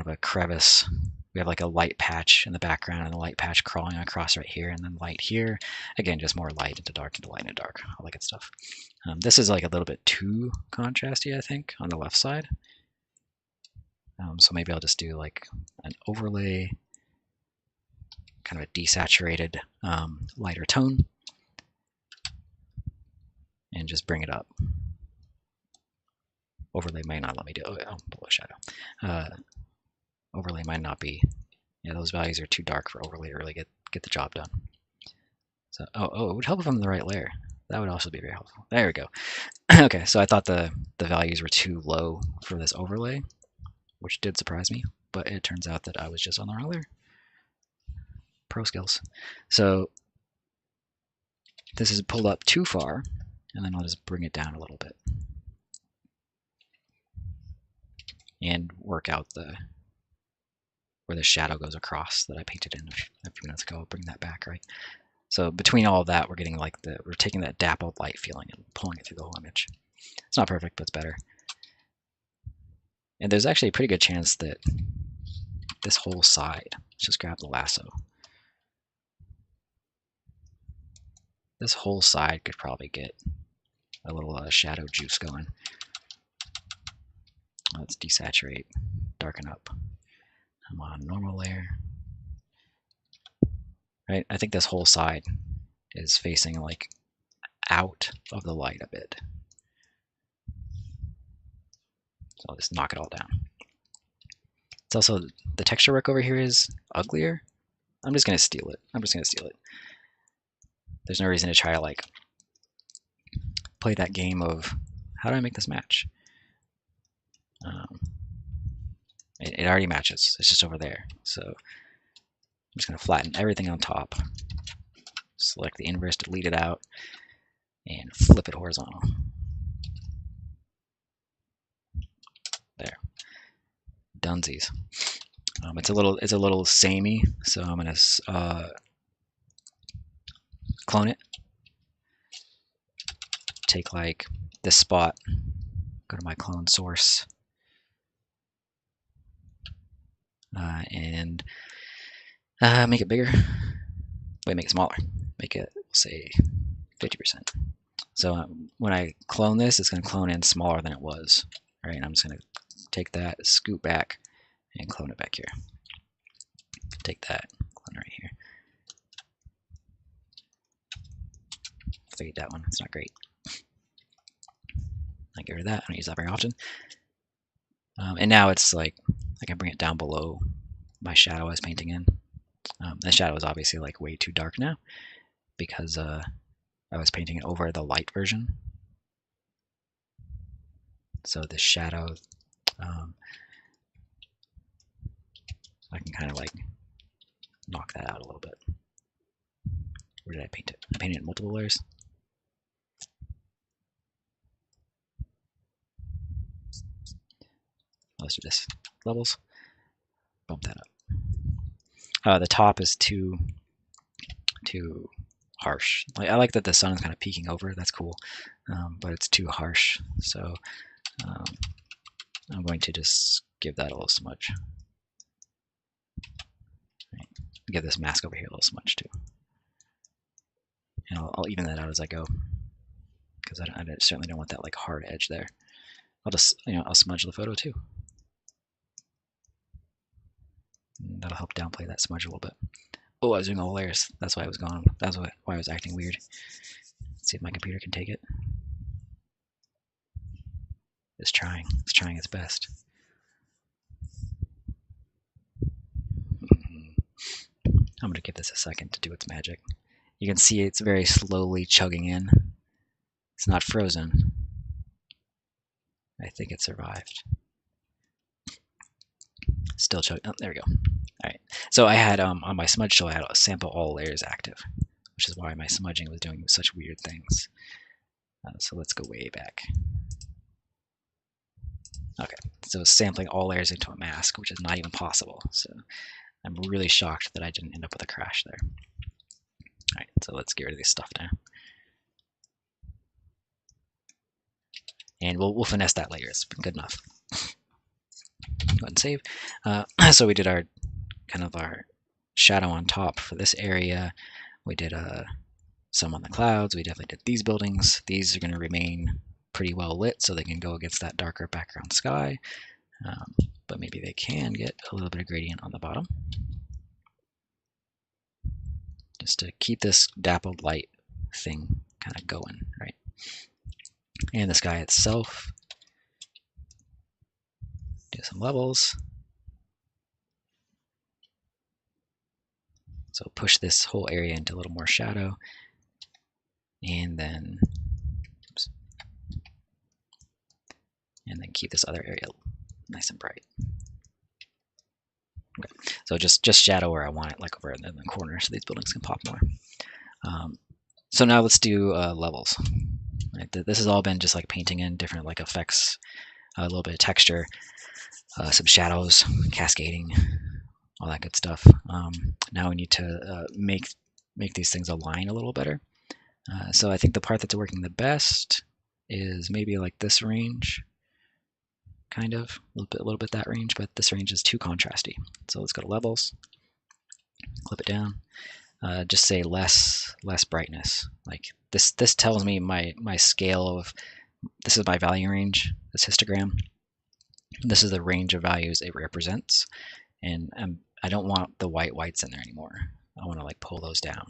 of a crevice. We have like a light patch in the background and a light patch crawling across right here, and then light here. Again, just more light into dark into light into dark, all that good stuff. This is like a little bit too contrasty, I think, on the left side. So maybe I'll just do like an overlay, kind of a desaturated lighter tone, and just bring it up. Overlay might not let me do below shadow. Overlay might not be. Yeah, those values are too dark for overlay to really get the job done. So it would help if I'm in the right layer. That would also be very helpful. There we go. Okay, so I thought the values were too low for this overlay, which did surprise me, but it turns out that I was just on the wrong layer. Pro skills. So this is pulled up too far, and then I'll just bring it down a little bit and work out where the shadow goes across that I painted in a few minutes ago. I'll bring that back, right? So between all of that, we're getting like we're taking that dappled light feeling and pulling it through the whole image. It's not perfect, but it's better. And there's actually a pretty good chance that this whole side, let's just grab the lasso. This whole side could probably get a little shadow juice going. Let's desaturate, darken up. I'm on normal layer. Right, I think this whole side is facing like out of the light a bit. So I'll just knock it all down. It's also, the texture work over here is uglier. I'm just gonna steal it. There's no reason to try to like play that game of how do I make this match? It already matches. It's just over there. So I'm just gonna flatten everything on top. Select the inverse, delete it out, and flip it horizontal. There. Dunsies. It's a little samey, so I'm gonna clone it. Take like this spot, go to my clone source, and make it bigger. Wait, make it smaller. Make it, say, 50%. So when I clone this, it's going to clone in smaller than it was. All right, and I'm just going to take that, scoot back, and clone it back here. Take that, clone it right here. Fade that one. It's not great. I get rid of that. I don't use that very often. And now it's like I can bring it down below my shadow I was painting in. The shadow is obviously like way too dark now because I was painting it over the light version. So the shadow, I can kind of like knock that out a little bit. Where did I paint it? I painted it in multiple layers. Let's do this. Levels. Bump that up. The top is too harsh. I like that the sun is kind of peeking over. That's cool, but it's too harsh. So I'm going to just give that a little smudge. Right. Give this mask over here a little smudge too. And I'll even that out as I go, because I certainly don't want that like hard edge there. I'll just I'll smudge the photo too. And that'll help downplay that smudge a little bit. Oh, I was doing all layers. That's why I was gone. That's why I was acting weird. Let's see if my computer can take it. It's trying. It's trying its best. I'm gonna give this a second to do its magic. You can see it's very slowly chugging in. It's not frozen. I think it survived. Still chugging. Oh, there we go. All right. So I had on my smudge tool, I had a sample all layers active, which is why my smudging was doing such weird things. So let's go way back. Okay, so sampling all layers into a mask, which is not even possible. So I'm really shocked that I didn't end up with a crash there. All right, so let's get rid of this stuff now. and we'll finesse that later. It's good enough. Go ahead and save. So we did our kind of our shadow on top for this area. We did some on the clouds. We definitely did these buildings. These are going to remain pretty well lit, so they can go against that darker background sky. But maybe they can get a little bit of gradient on the bottom, just to keep this dappled light thing kind of going, right? And the sky itself, do some levels. So push this whole area into a little more shadow, and then, oops, and then keep this other area nice and bright. Okay. So just shadow where I want it, like over in the corner, so these buildings can pop more. So now let's do levels. Right? This has all been just like painting in different like effects, a little bit of texture, some shadows, cascading, all that good stuff. Now we need to make these things align a little better. So I think the part that's working the best is maybe like this range, kind of a little bit that range, but this range is too contrasty. So let's go to levels, clip it down. Just say less brightness. Like this tells me my scale of, this is my value range, this histogram. This is the range of values it represents, and I don't want the whites in there anymore. I want to like pull those down.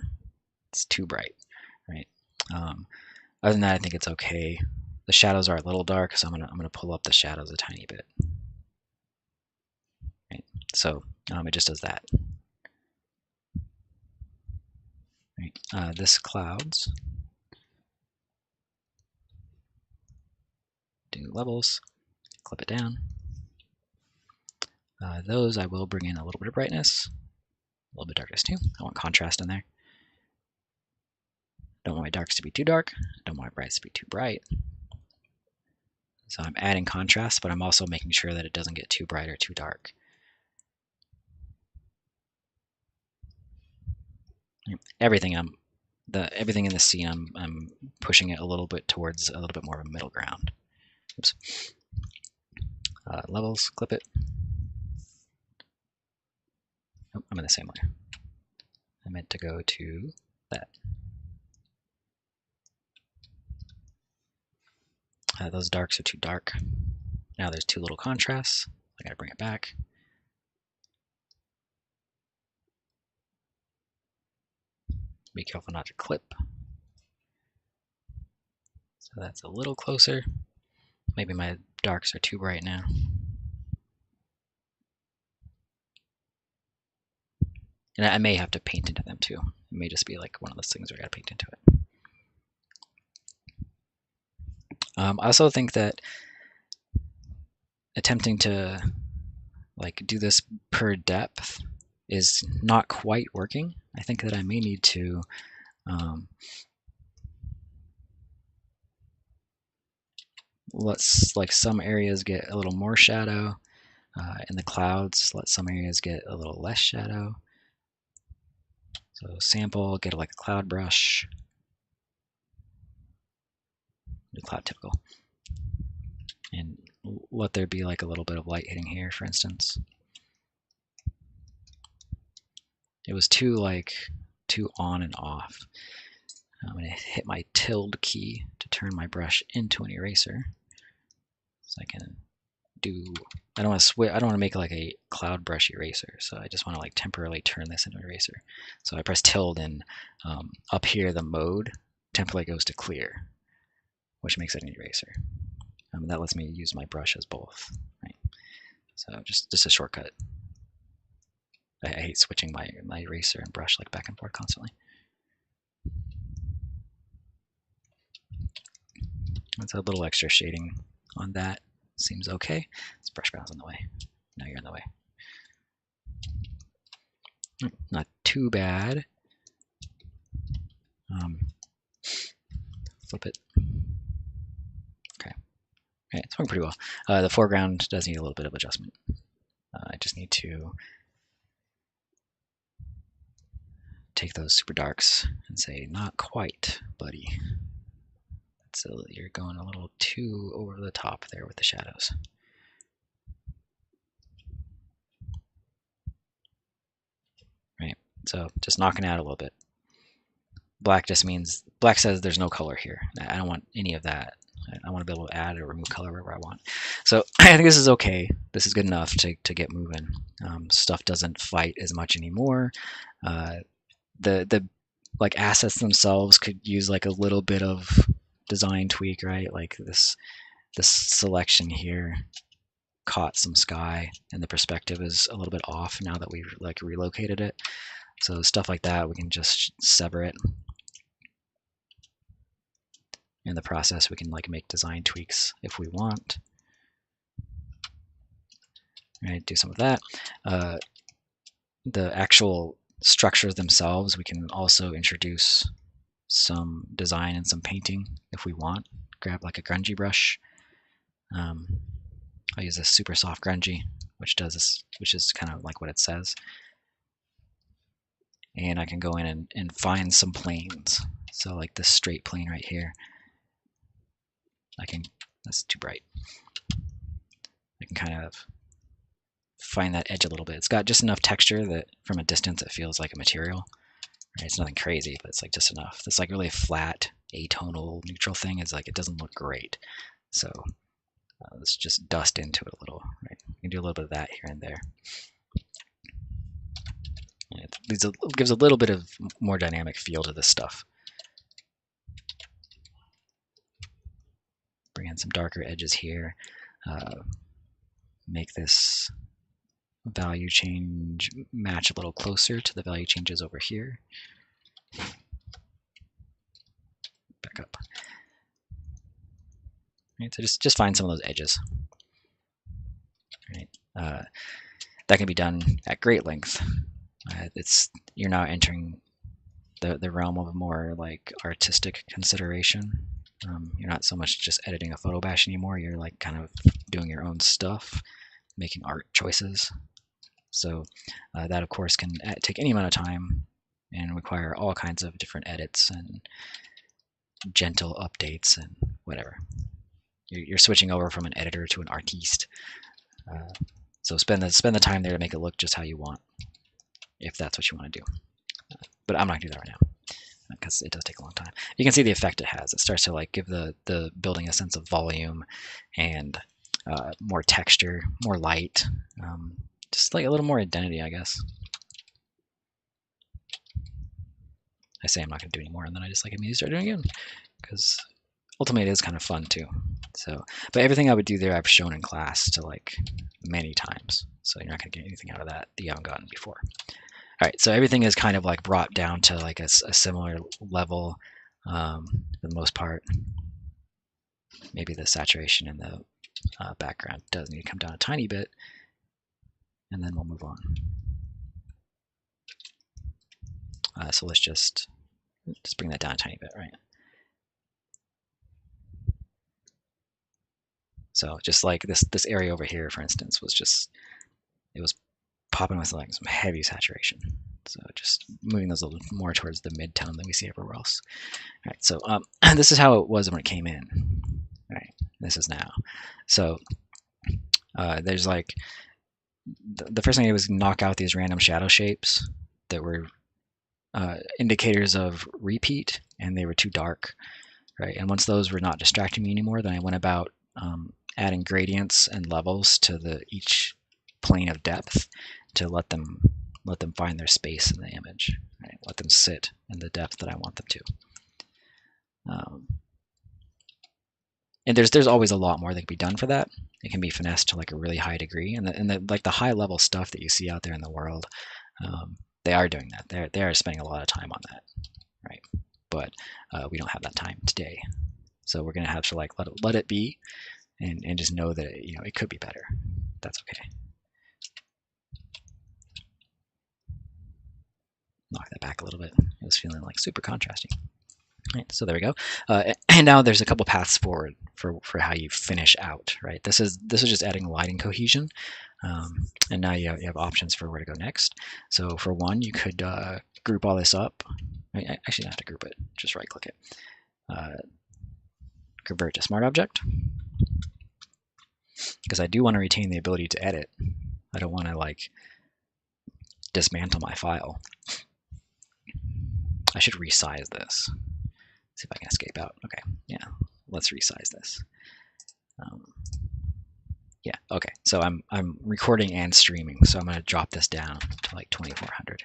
It's too bright, right? Other than that, I think it's okay. The shadows are a little dark, so I'm gonna pull up the shadows a tiny bit. Right? So it just does that. Right. This clouds, do levels, clip it down. Those I will bring in a little bit of brightness, a little bit darkness too. I want contrast in there. Don't want my darks to be too dark. Don't want my brights to be too bright. So I'm adding contrast, but I'm also making sure that it doesn't get too bright or too dark. Everything in the scene, I'm pushing it a little bit towards a little bit more of a middle ground. Oops. Levels, clip it. Oh, I'm in the same layer. I meant to go to that. Those darks are too dark. Now there's too little contrast. I gotta bring it back. Be careful not to clip. So that's a little closer. Maybe my darks are too bright now. And I may have to paint into them too. It may just be like one of those things where I gotta paint into it. I also think that attempting to like do this per depth is not quite working. I think that I may need to let's like some areas get a little more shadow. In the clouds, let some areas get a little less shadow. So sample, get like a cloud brush, do cloud typical, and let there be like a little bit of light hitting here, for instance. It was too on and off. I'm going to hit my tilde key to turn my brush into an eraser, so I can do. I don't want to make like a cloud brush eraser, so I just want to like temporarily turn this into an eraser. So I press tilde, and up here the mode temporarily goes to clear, which makes it an eraser. That lets me use my brush as both. Right? So just a shortcut. I hate switching my eraser and brush like back and forth constantly. That's a little extra shading on that. Seems okay. This brush bounce in the way. Now you're in the way. Not too bad. Flip it. Okay. Okay, it's working pretty well. The foreground does need a little bit of adjustment. I just need to take those super darks and say, not quite, buddy. So you're going a little too over the top there with the shadows. Right, so just knocking it out a little bit. Black just means, black says there's no color here. I don't want any of that. I want to be able to add or remove color wherever I want. So I think this is okay. This is good enough to get moving. Stuff doesn't fight as much anymore. The like assets themselves could use like a little bit of design tweak, right? Like this selection here caught some sky and the perspective is a little bit off now that we've like relocated it. So stuff like that, we can just sever it. In the process, we can like make design tweaks if we want. Right, do some of that. The actual structures themselves, we can also introduce some design and some painting if we want. Grab like a grungy brush. I'll use a super soft grungy, which does this, which is kind of like what it says. And I can go in and find some planes. So like this straight plane right here, that's too bright. I can kind of find that edge a little bit. It's got just enough texture that from a distance it feels like a material. Right? It's nothing crazy, but it's like just enough. This like really flat, atonal, neutral thing is like, it doesn't look great. So let's just dust into it a little. Right? You can do a little bit of that here and there. And it gives a little bit of more dynamic feel to this stuff. Bring in some darker edges here. Make this value change match a little closer to the value changes over here. Back up. Right, so just find some of those edges. Right, that can be done at great length. You're now entering the realm of a more like artistic consideration. You're not so much just editing a Photobash anymore. You're like kind of doing your own stuff, making art choices. So that of course can take any amount of time and require all kinds of different edits and gentle updates and whatever. You're switching over from an editor to an artiste. So spend the time there to make it look just how you want, if that's what you want to do. But I'm not gonna do that right now because it does take a long time. You can see the effect it has. It starts to like give the building a sense of volume and more texture, more light, just like a little more identity, I guess. I say I'm not going to do any more, and then I just like immediately start doing it again because ultimately it is kind of fun too. So, but everything I would do there I've shown in class to like many times, so you're not going to get anything out of that you haven't gotten before. All right, so everything is kind of like brought down to like a similar level for the most part. Maybe the saturation in the background does need to come down a tiny bit, and then we'll move on. So let's just bring that down a tiny bit, right? So just like this area over here, for instance, it was popping with like some heavy saturation. So just moving those a little more towards the mid-tone than we see everywhere else. All right, so this is how it was when it came in. All right, this is now. So there's like, the first thing I did was knock out these random shadow shapes that were indicators of repeat, and they were too dark, right? And once those were not distracting me anymore, then I went about adding gradients and levels to each plane of depth to let them find their space in the image, right? Let them sit in the depth that I want them to. And there's always a lot more that can be done for that. It can be finessed to like a really high degree, and like the high level stuff that you see out there in the world, they are doing that. They are spending a lot of time on that, right? But we don't have that time today, so we're gonna have to like let it be, and just know that it could be better. That's okay. Knock that back a little bit. It was feeling like super contrasting. Right, so there we go. And now there's a couple paths forward for how you finish out. Right, this is just adding lighting cohesion, and now you have options for where to go next. So for one, you could group all this up. I actually don't have to group it. Just right-click it. convert to smart object, because I do want to retain the ability to edit. I don't want to like dismantle my file. I should resize this. See if I can escape out. Okay, yeah, let's resize this. Yeah, okay, so I'm recording and streaming, so I'm going to drop this down to like 2400.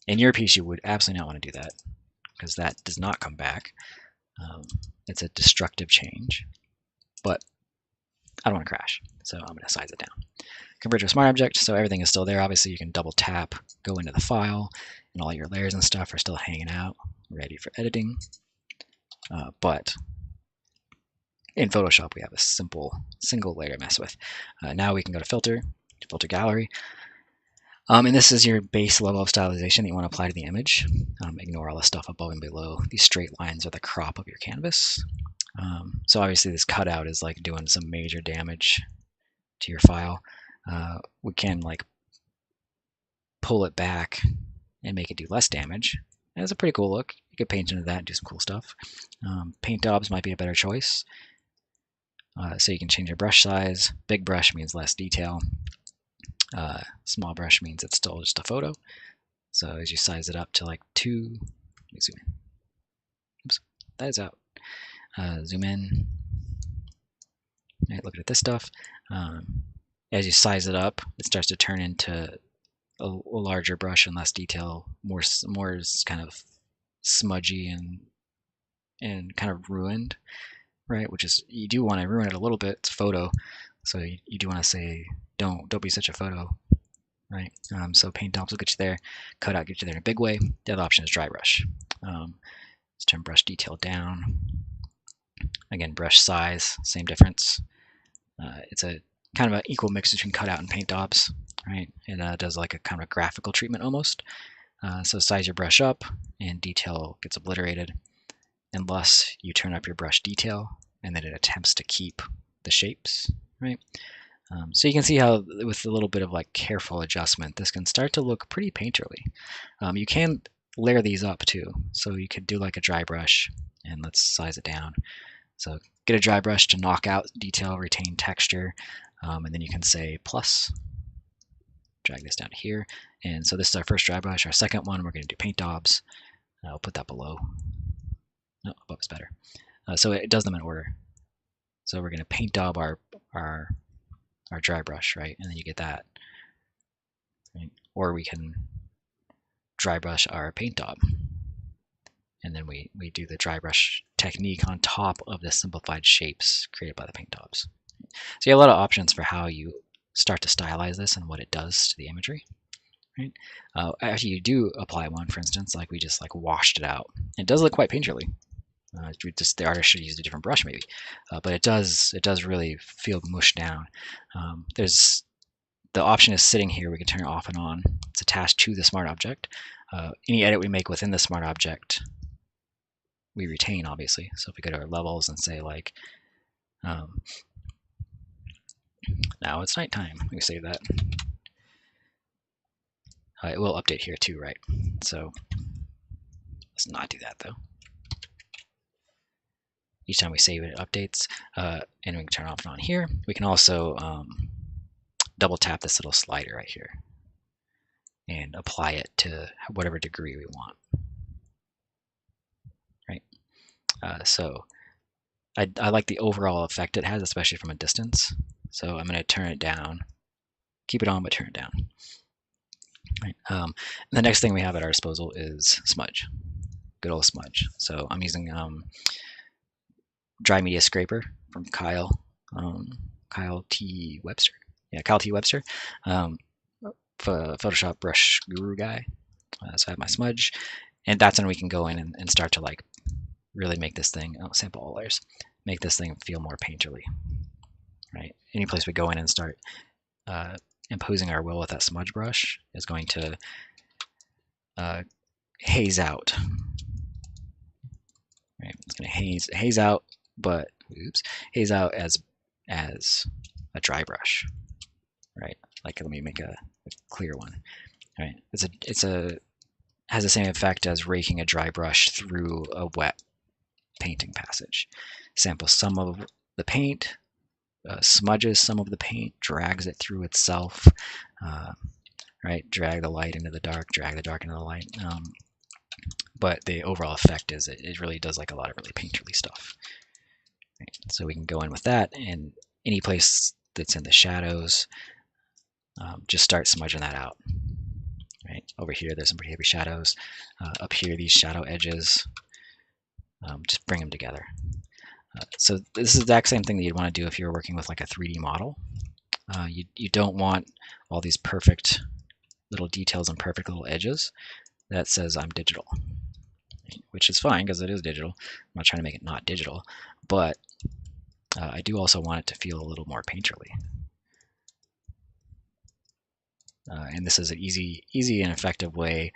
In your piece, you would absolutely not want to do that, because that does not come back. It's a destructive change, but I don't want to crash, so I'm going to size it down. Convert to a smart object, so everything is still there. Obviously, you can double tap, go into the file, and all your layers and stuff are still hanging out, ready for editing. But in Photoshop, we have a simple single layer to mess with. Now we can go to Filter, Filter Gallery. And this is your base level of stylization that you want to apply to the image. Ignore all the stuff above and below. These straight lines are the crop of your canvas. So obviously this cutout is like doing some major damage to your file. We can like pull it back and make it do less damage. And it's a pretty cool look. You could paint into that and do some cool stuff. Paint jobs might be a better choice. So you can change your brush size. Big brush means less detail. Small brush means it's still just a photo. So as you size it up to like 2, let me zoom in. Oops, that is out. Zoom in. Right, look at this stuff. As you size it up, it starts to turn into a larger brush and less detail, more kind of smudgy and kind of ruined, right? Which is, you do want to ruin it a little bit. It's photo, so you do want to say don't be such a photo, right? So paint jobs will get you there, cutout get you there in a big way. The other option is dry brush. Let's turn brush detail down. Again, brush size, same difference. It's a kind of an equal mix between cutout and paint jobs, right? It does like a kind of graphical treatment almost. So size your brush up and detail gets obliterated unless you turn up your brush detail and then it attempts to keep the shapes, right? So you can see how with a little bit of like careful adjustment, this can start to look pretty painterly. You can layer these up too. So you could do like a dry brush, and let's size it down. So get a dry brush to knock out detail, retain texture, and then you can say plus, drag this down here. And so this is our first dry brush. Our second one, we're going to do paint daubs. I'll put that below. No, above is better. So it does them in order. So we're going to paint daub our dry brush, right? And then you get that. Right? Or we can dry brush our paint daub. And then we do the dry brush technique on top of the simplified shapes created by the paint daubs. So you have a lot of options for how you start to stylize this and what it does to the imagery. Right? After you do apply one, for instance, like we just like washed it out, it does look quite painterly. The artist should use a different brush maybe, but it does really feel mushed down. There's the option is sitting here. We can turn it off and on. It's attached to the smart object. Any edit we make within the smart object, we retain, obviously. So if we go to our levels and say like, now it's nighttime, we save that. It will update here too, right? So let's not do that though. Each time we save it, it updates, and we can turn off and on here. We can also double tap this little slider right here and apply it to whatever degree we want. Right. So I like the overall effect it has, especially from a distance. So I'm going to turn it down, keep it on, but turn it down. Right. The next thing we have at our disposal is smudge, good old smudge. So I'm using Dry Media Scraper from Kyle T. Webster. Yeah, Kyle T. Webster, Photoshop brush guru guy. So I have my smudge, and that's when we can go in and start to like really make this thing, sample all layers, make this thing feel more painterly, right? Any place we go in and start imposing our will with that smudge brush is going to haze out. Right? It's going to haze out, but haze out as a dry brush, right? Like let me make a clear one, right? Has the same effect as raking a dry brush through a wet painting passage. Samples some of the paint, smudges some of the paint, drags it through itself, right? Drag the light into the dark, drag the dark into the light. But the overall effect is it really does like a lot of really painterly stuff. Right? So we can go in with that, and any place that's in the shadows, just start smudging that out. Right? Over here, there's some pretty heavy shadows. Up here, these shadow edges, just bring them together. So this is the exact same thing that you'd want to do if you were working with like a 3D model. You don't want all these perfect little details and perfect little edges. That says I'm digital, which is fine because it is digital. I'm not trying to make it not digital, but I do also want it to feel a little more painterly. And this is an easy and effective way,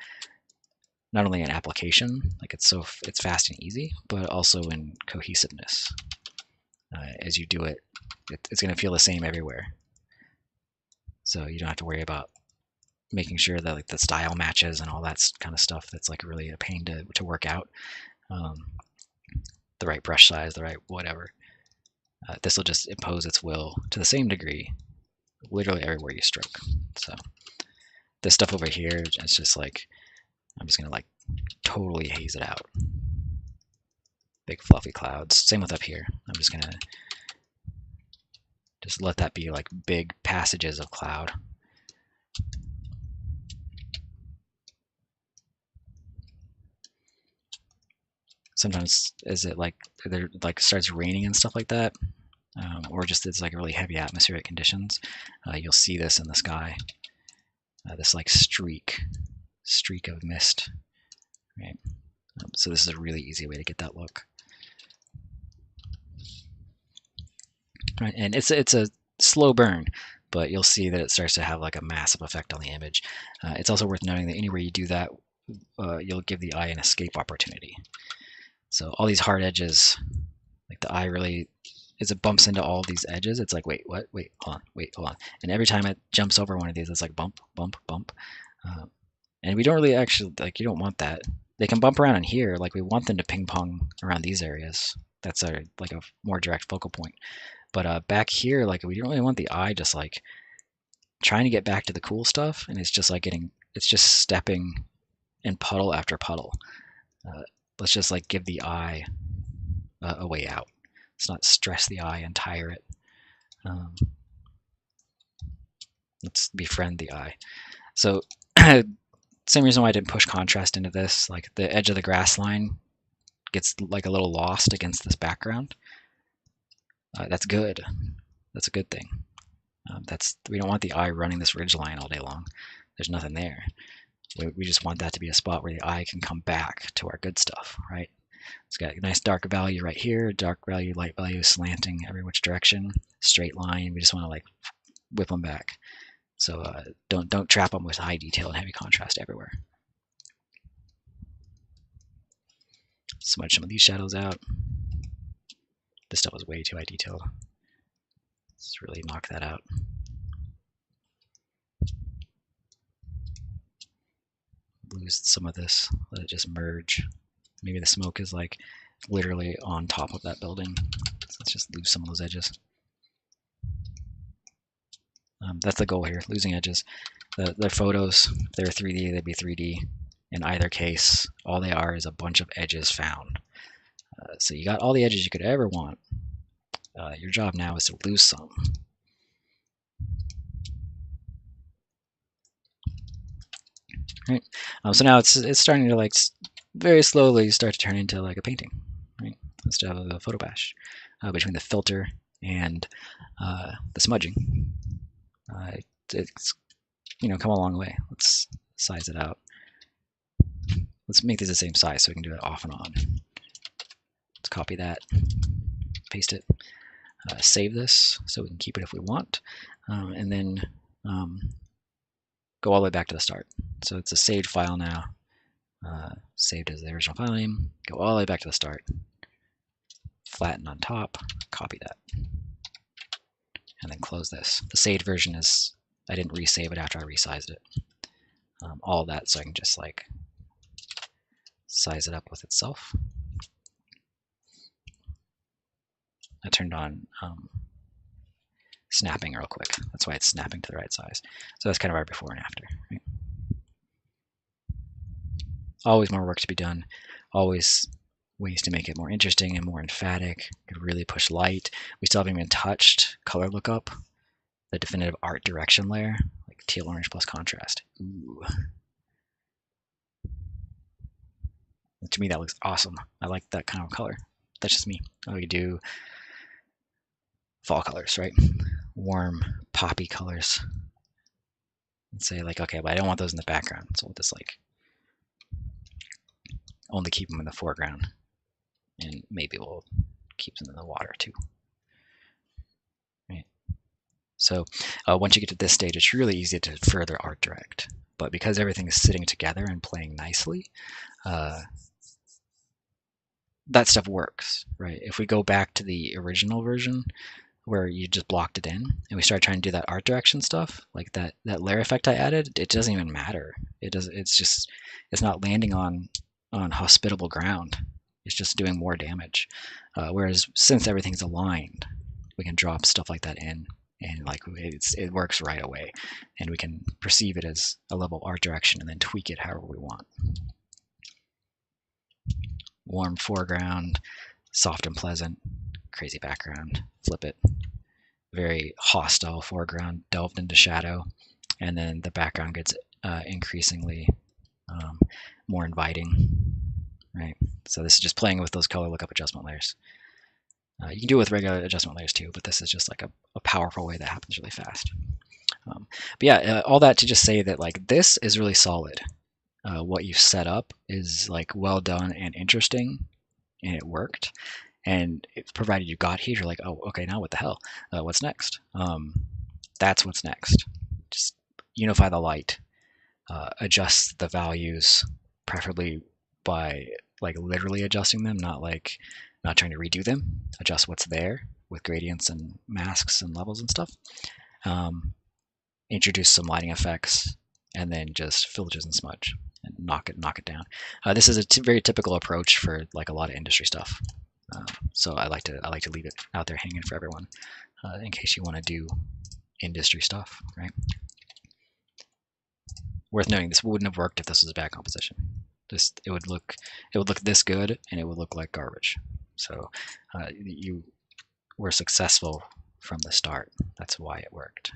not only in application, like it's fast and easy, but also in cohesiveness. As you do it, it's going to feel the same everywhere. So you don't have to worry about making sure that like the style matches and all that kind of stuff. That's like really a pain to work out. The right brush size, the right whatever. This will just impose its will to the same degree, literally everywhere you stroke. So this stuff over here, it's just like, I'm just gonna like totally haze it out. Big fluffy clouds. Same with up here. I'm just gonna just let that be like big passages of cloud. Sometimes as it like starts raining and stuff like that, or just it's like really heavy atmospheric conditions, you'll see this in the sky. This like streak of mist, right? So this is a really easy way to get that look. Right, and it's a slow burn, but you'll see that it starts to have like a massive effect on the image. It's also worth noting that anywhere you do that, you'll give the eye an escape opportunity. So all these hard edges, like the eye really, as it bumps into all these edges, it's like, wait, what? Wait, hold on, wait, hold on. And every time it jumps over one of these, it's like bump, bump, bump. And we don't really actually, like, you don't want that. They can bump around in here, like we want them to ping pong around these areas. That's like a more direct focal point. But back here, like we don't really want the eye just like trying to get back to the cool stuff, and it's just like it's just stepping in puddle after puddle. Let's just like give the eye a way out. Let's not stress the eye and tire it. Let's befriend the eye. So same reason why I didn't push contrast into this. Like the edge of the grass line gets like a little lost against this background. That's good. That's a good thing. We don't want the eye running this ridge line all day long. There's nothing there. We just want that to be a spot where the eye can come back to our good stuff, right? It's got a nice dark value right here, dark value, light value, slanting every which direction, straight line. We just want to like whip them back. So don't trap them with high detail and heavy contrast everywhere. Smudge some of these shadows out. This stuff was way too high detail. Let's really knock that out. Lose some of this, let it just merge. Maybe the smoke is like literally on top of that building. So let's just lose some of those edges. That's the goal here, losing edges. The photos, if they're 3D, they'd be 3D. In either case, all they are is a bunch of edges found. So you got all the edges you could ever want. Your job now is to lose some. Right. So now it's starting to like very slowly start to turn into like a painting. Right. Let's have a photo bash between the filter and the smudging. It's come a long way. Let's size it out. Let's make these the same size so we can do it off and on. Let's copy that, paste it, save this so we can keep it if we want, and then go all the way back to the start. So it's a saved file now, saved as the original file name. Go all the way back to the start, flatten on top, copy that, and then close this. The saved version is, I didn't resave it after I resized it. All of that so I can just like size it up with itself. I turned on snapping real quick. That's why it's snapping to the right size. So that's kind of our before and after. Right? Always more work to be done. Always ways to make it more interesting and more emphatic. Could really push light. We still haven't even touched color lookup, the definitive art direction layer, like teal orange plus contrast. Ooh. To me, that looks awesome. I like that kind of color. That's just me. We do fall colors, right? Warm poppy colors. And say like, okay, but I don't want those in the background, so we'll just like only keep them in the foreground, and maybe we'll keep them in the water too. Right. So once you get to this stage, it's really easy to further art direct. But because everything is sitting together and playing nicely, that stuff works, right? If we go back to the original version where you just blocked it in and we start trying to do that art direction stuff, like that layer effect I added, it doesn't even matter. It's not landing on hospitable ground. It's just doing more damage. Whereas since everything's aligned, we can drop stuff like that in, and like it works right away, and we can perceive it as a level art direction and then tweak it however we want. Warm foreground, soft and pleasant, crazy background, flip it. Very hostile foreground, delved into shadow, and then the background gets increasingly more inviting, right? So this is just playing with those color lookup adjustment layers. You can do it with regular adjustment layers too, but this is just like a powerful way that happens really fast. But yeah, all that to just say that like this is really solid. What you've set up is like well done and interesting, and it worked. And provided you got here, you're like, oh, okay, now what the hell? What's next? That's what's next. Just unify the light, adjust the values, preferably by like literally adjusting them, not trying to redo them. Adjust what's there with gradients and masks and levels and stuff. Introduce some lighting effects, and then just filters and smudge and knock it down. This is a very typical approach for like a lot of industry stuff. So I like to leave it out there hanging for everyone in case you want to do industry stuff, right? Worth noting, this wouldn't have worked if this was a bad composition. It would look this good and it would look like garbage. So you were successful from the start. That's why it worked.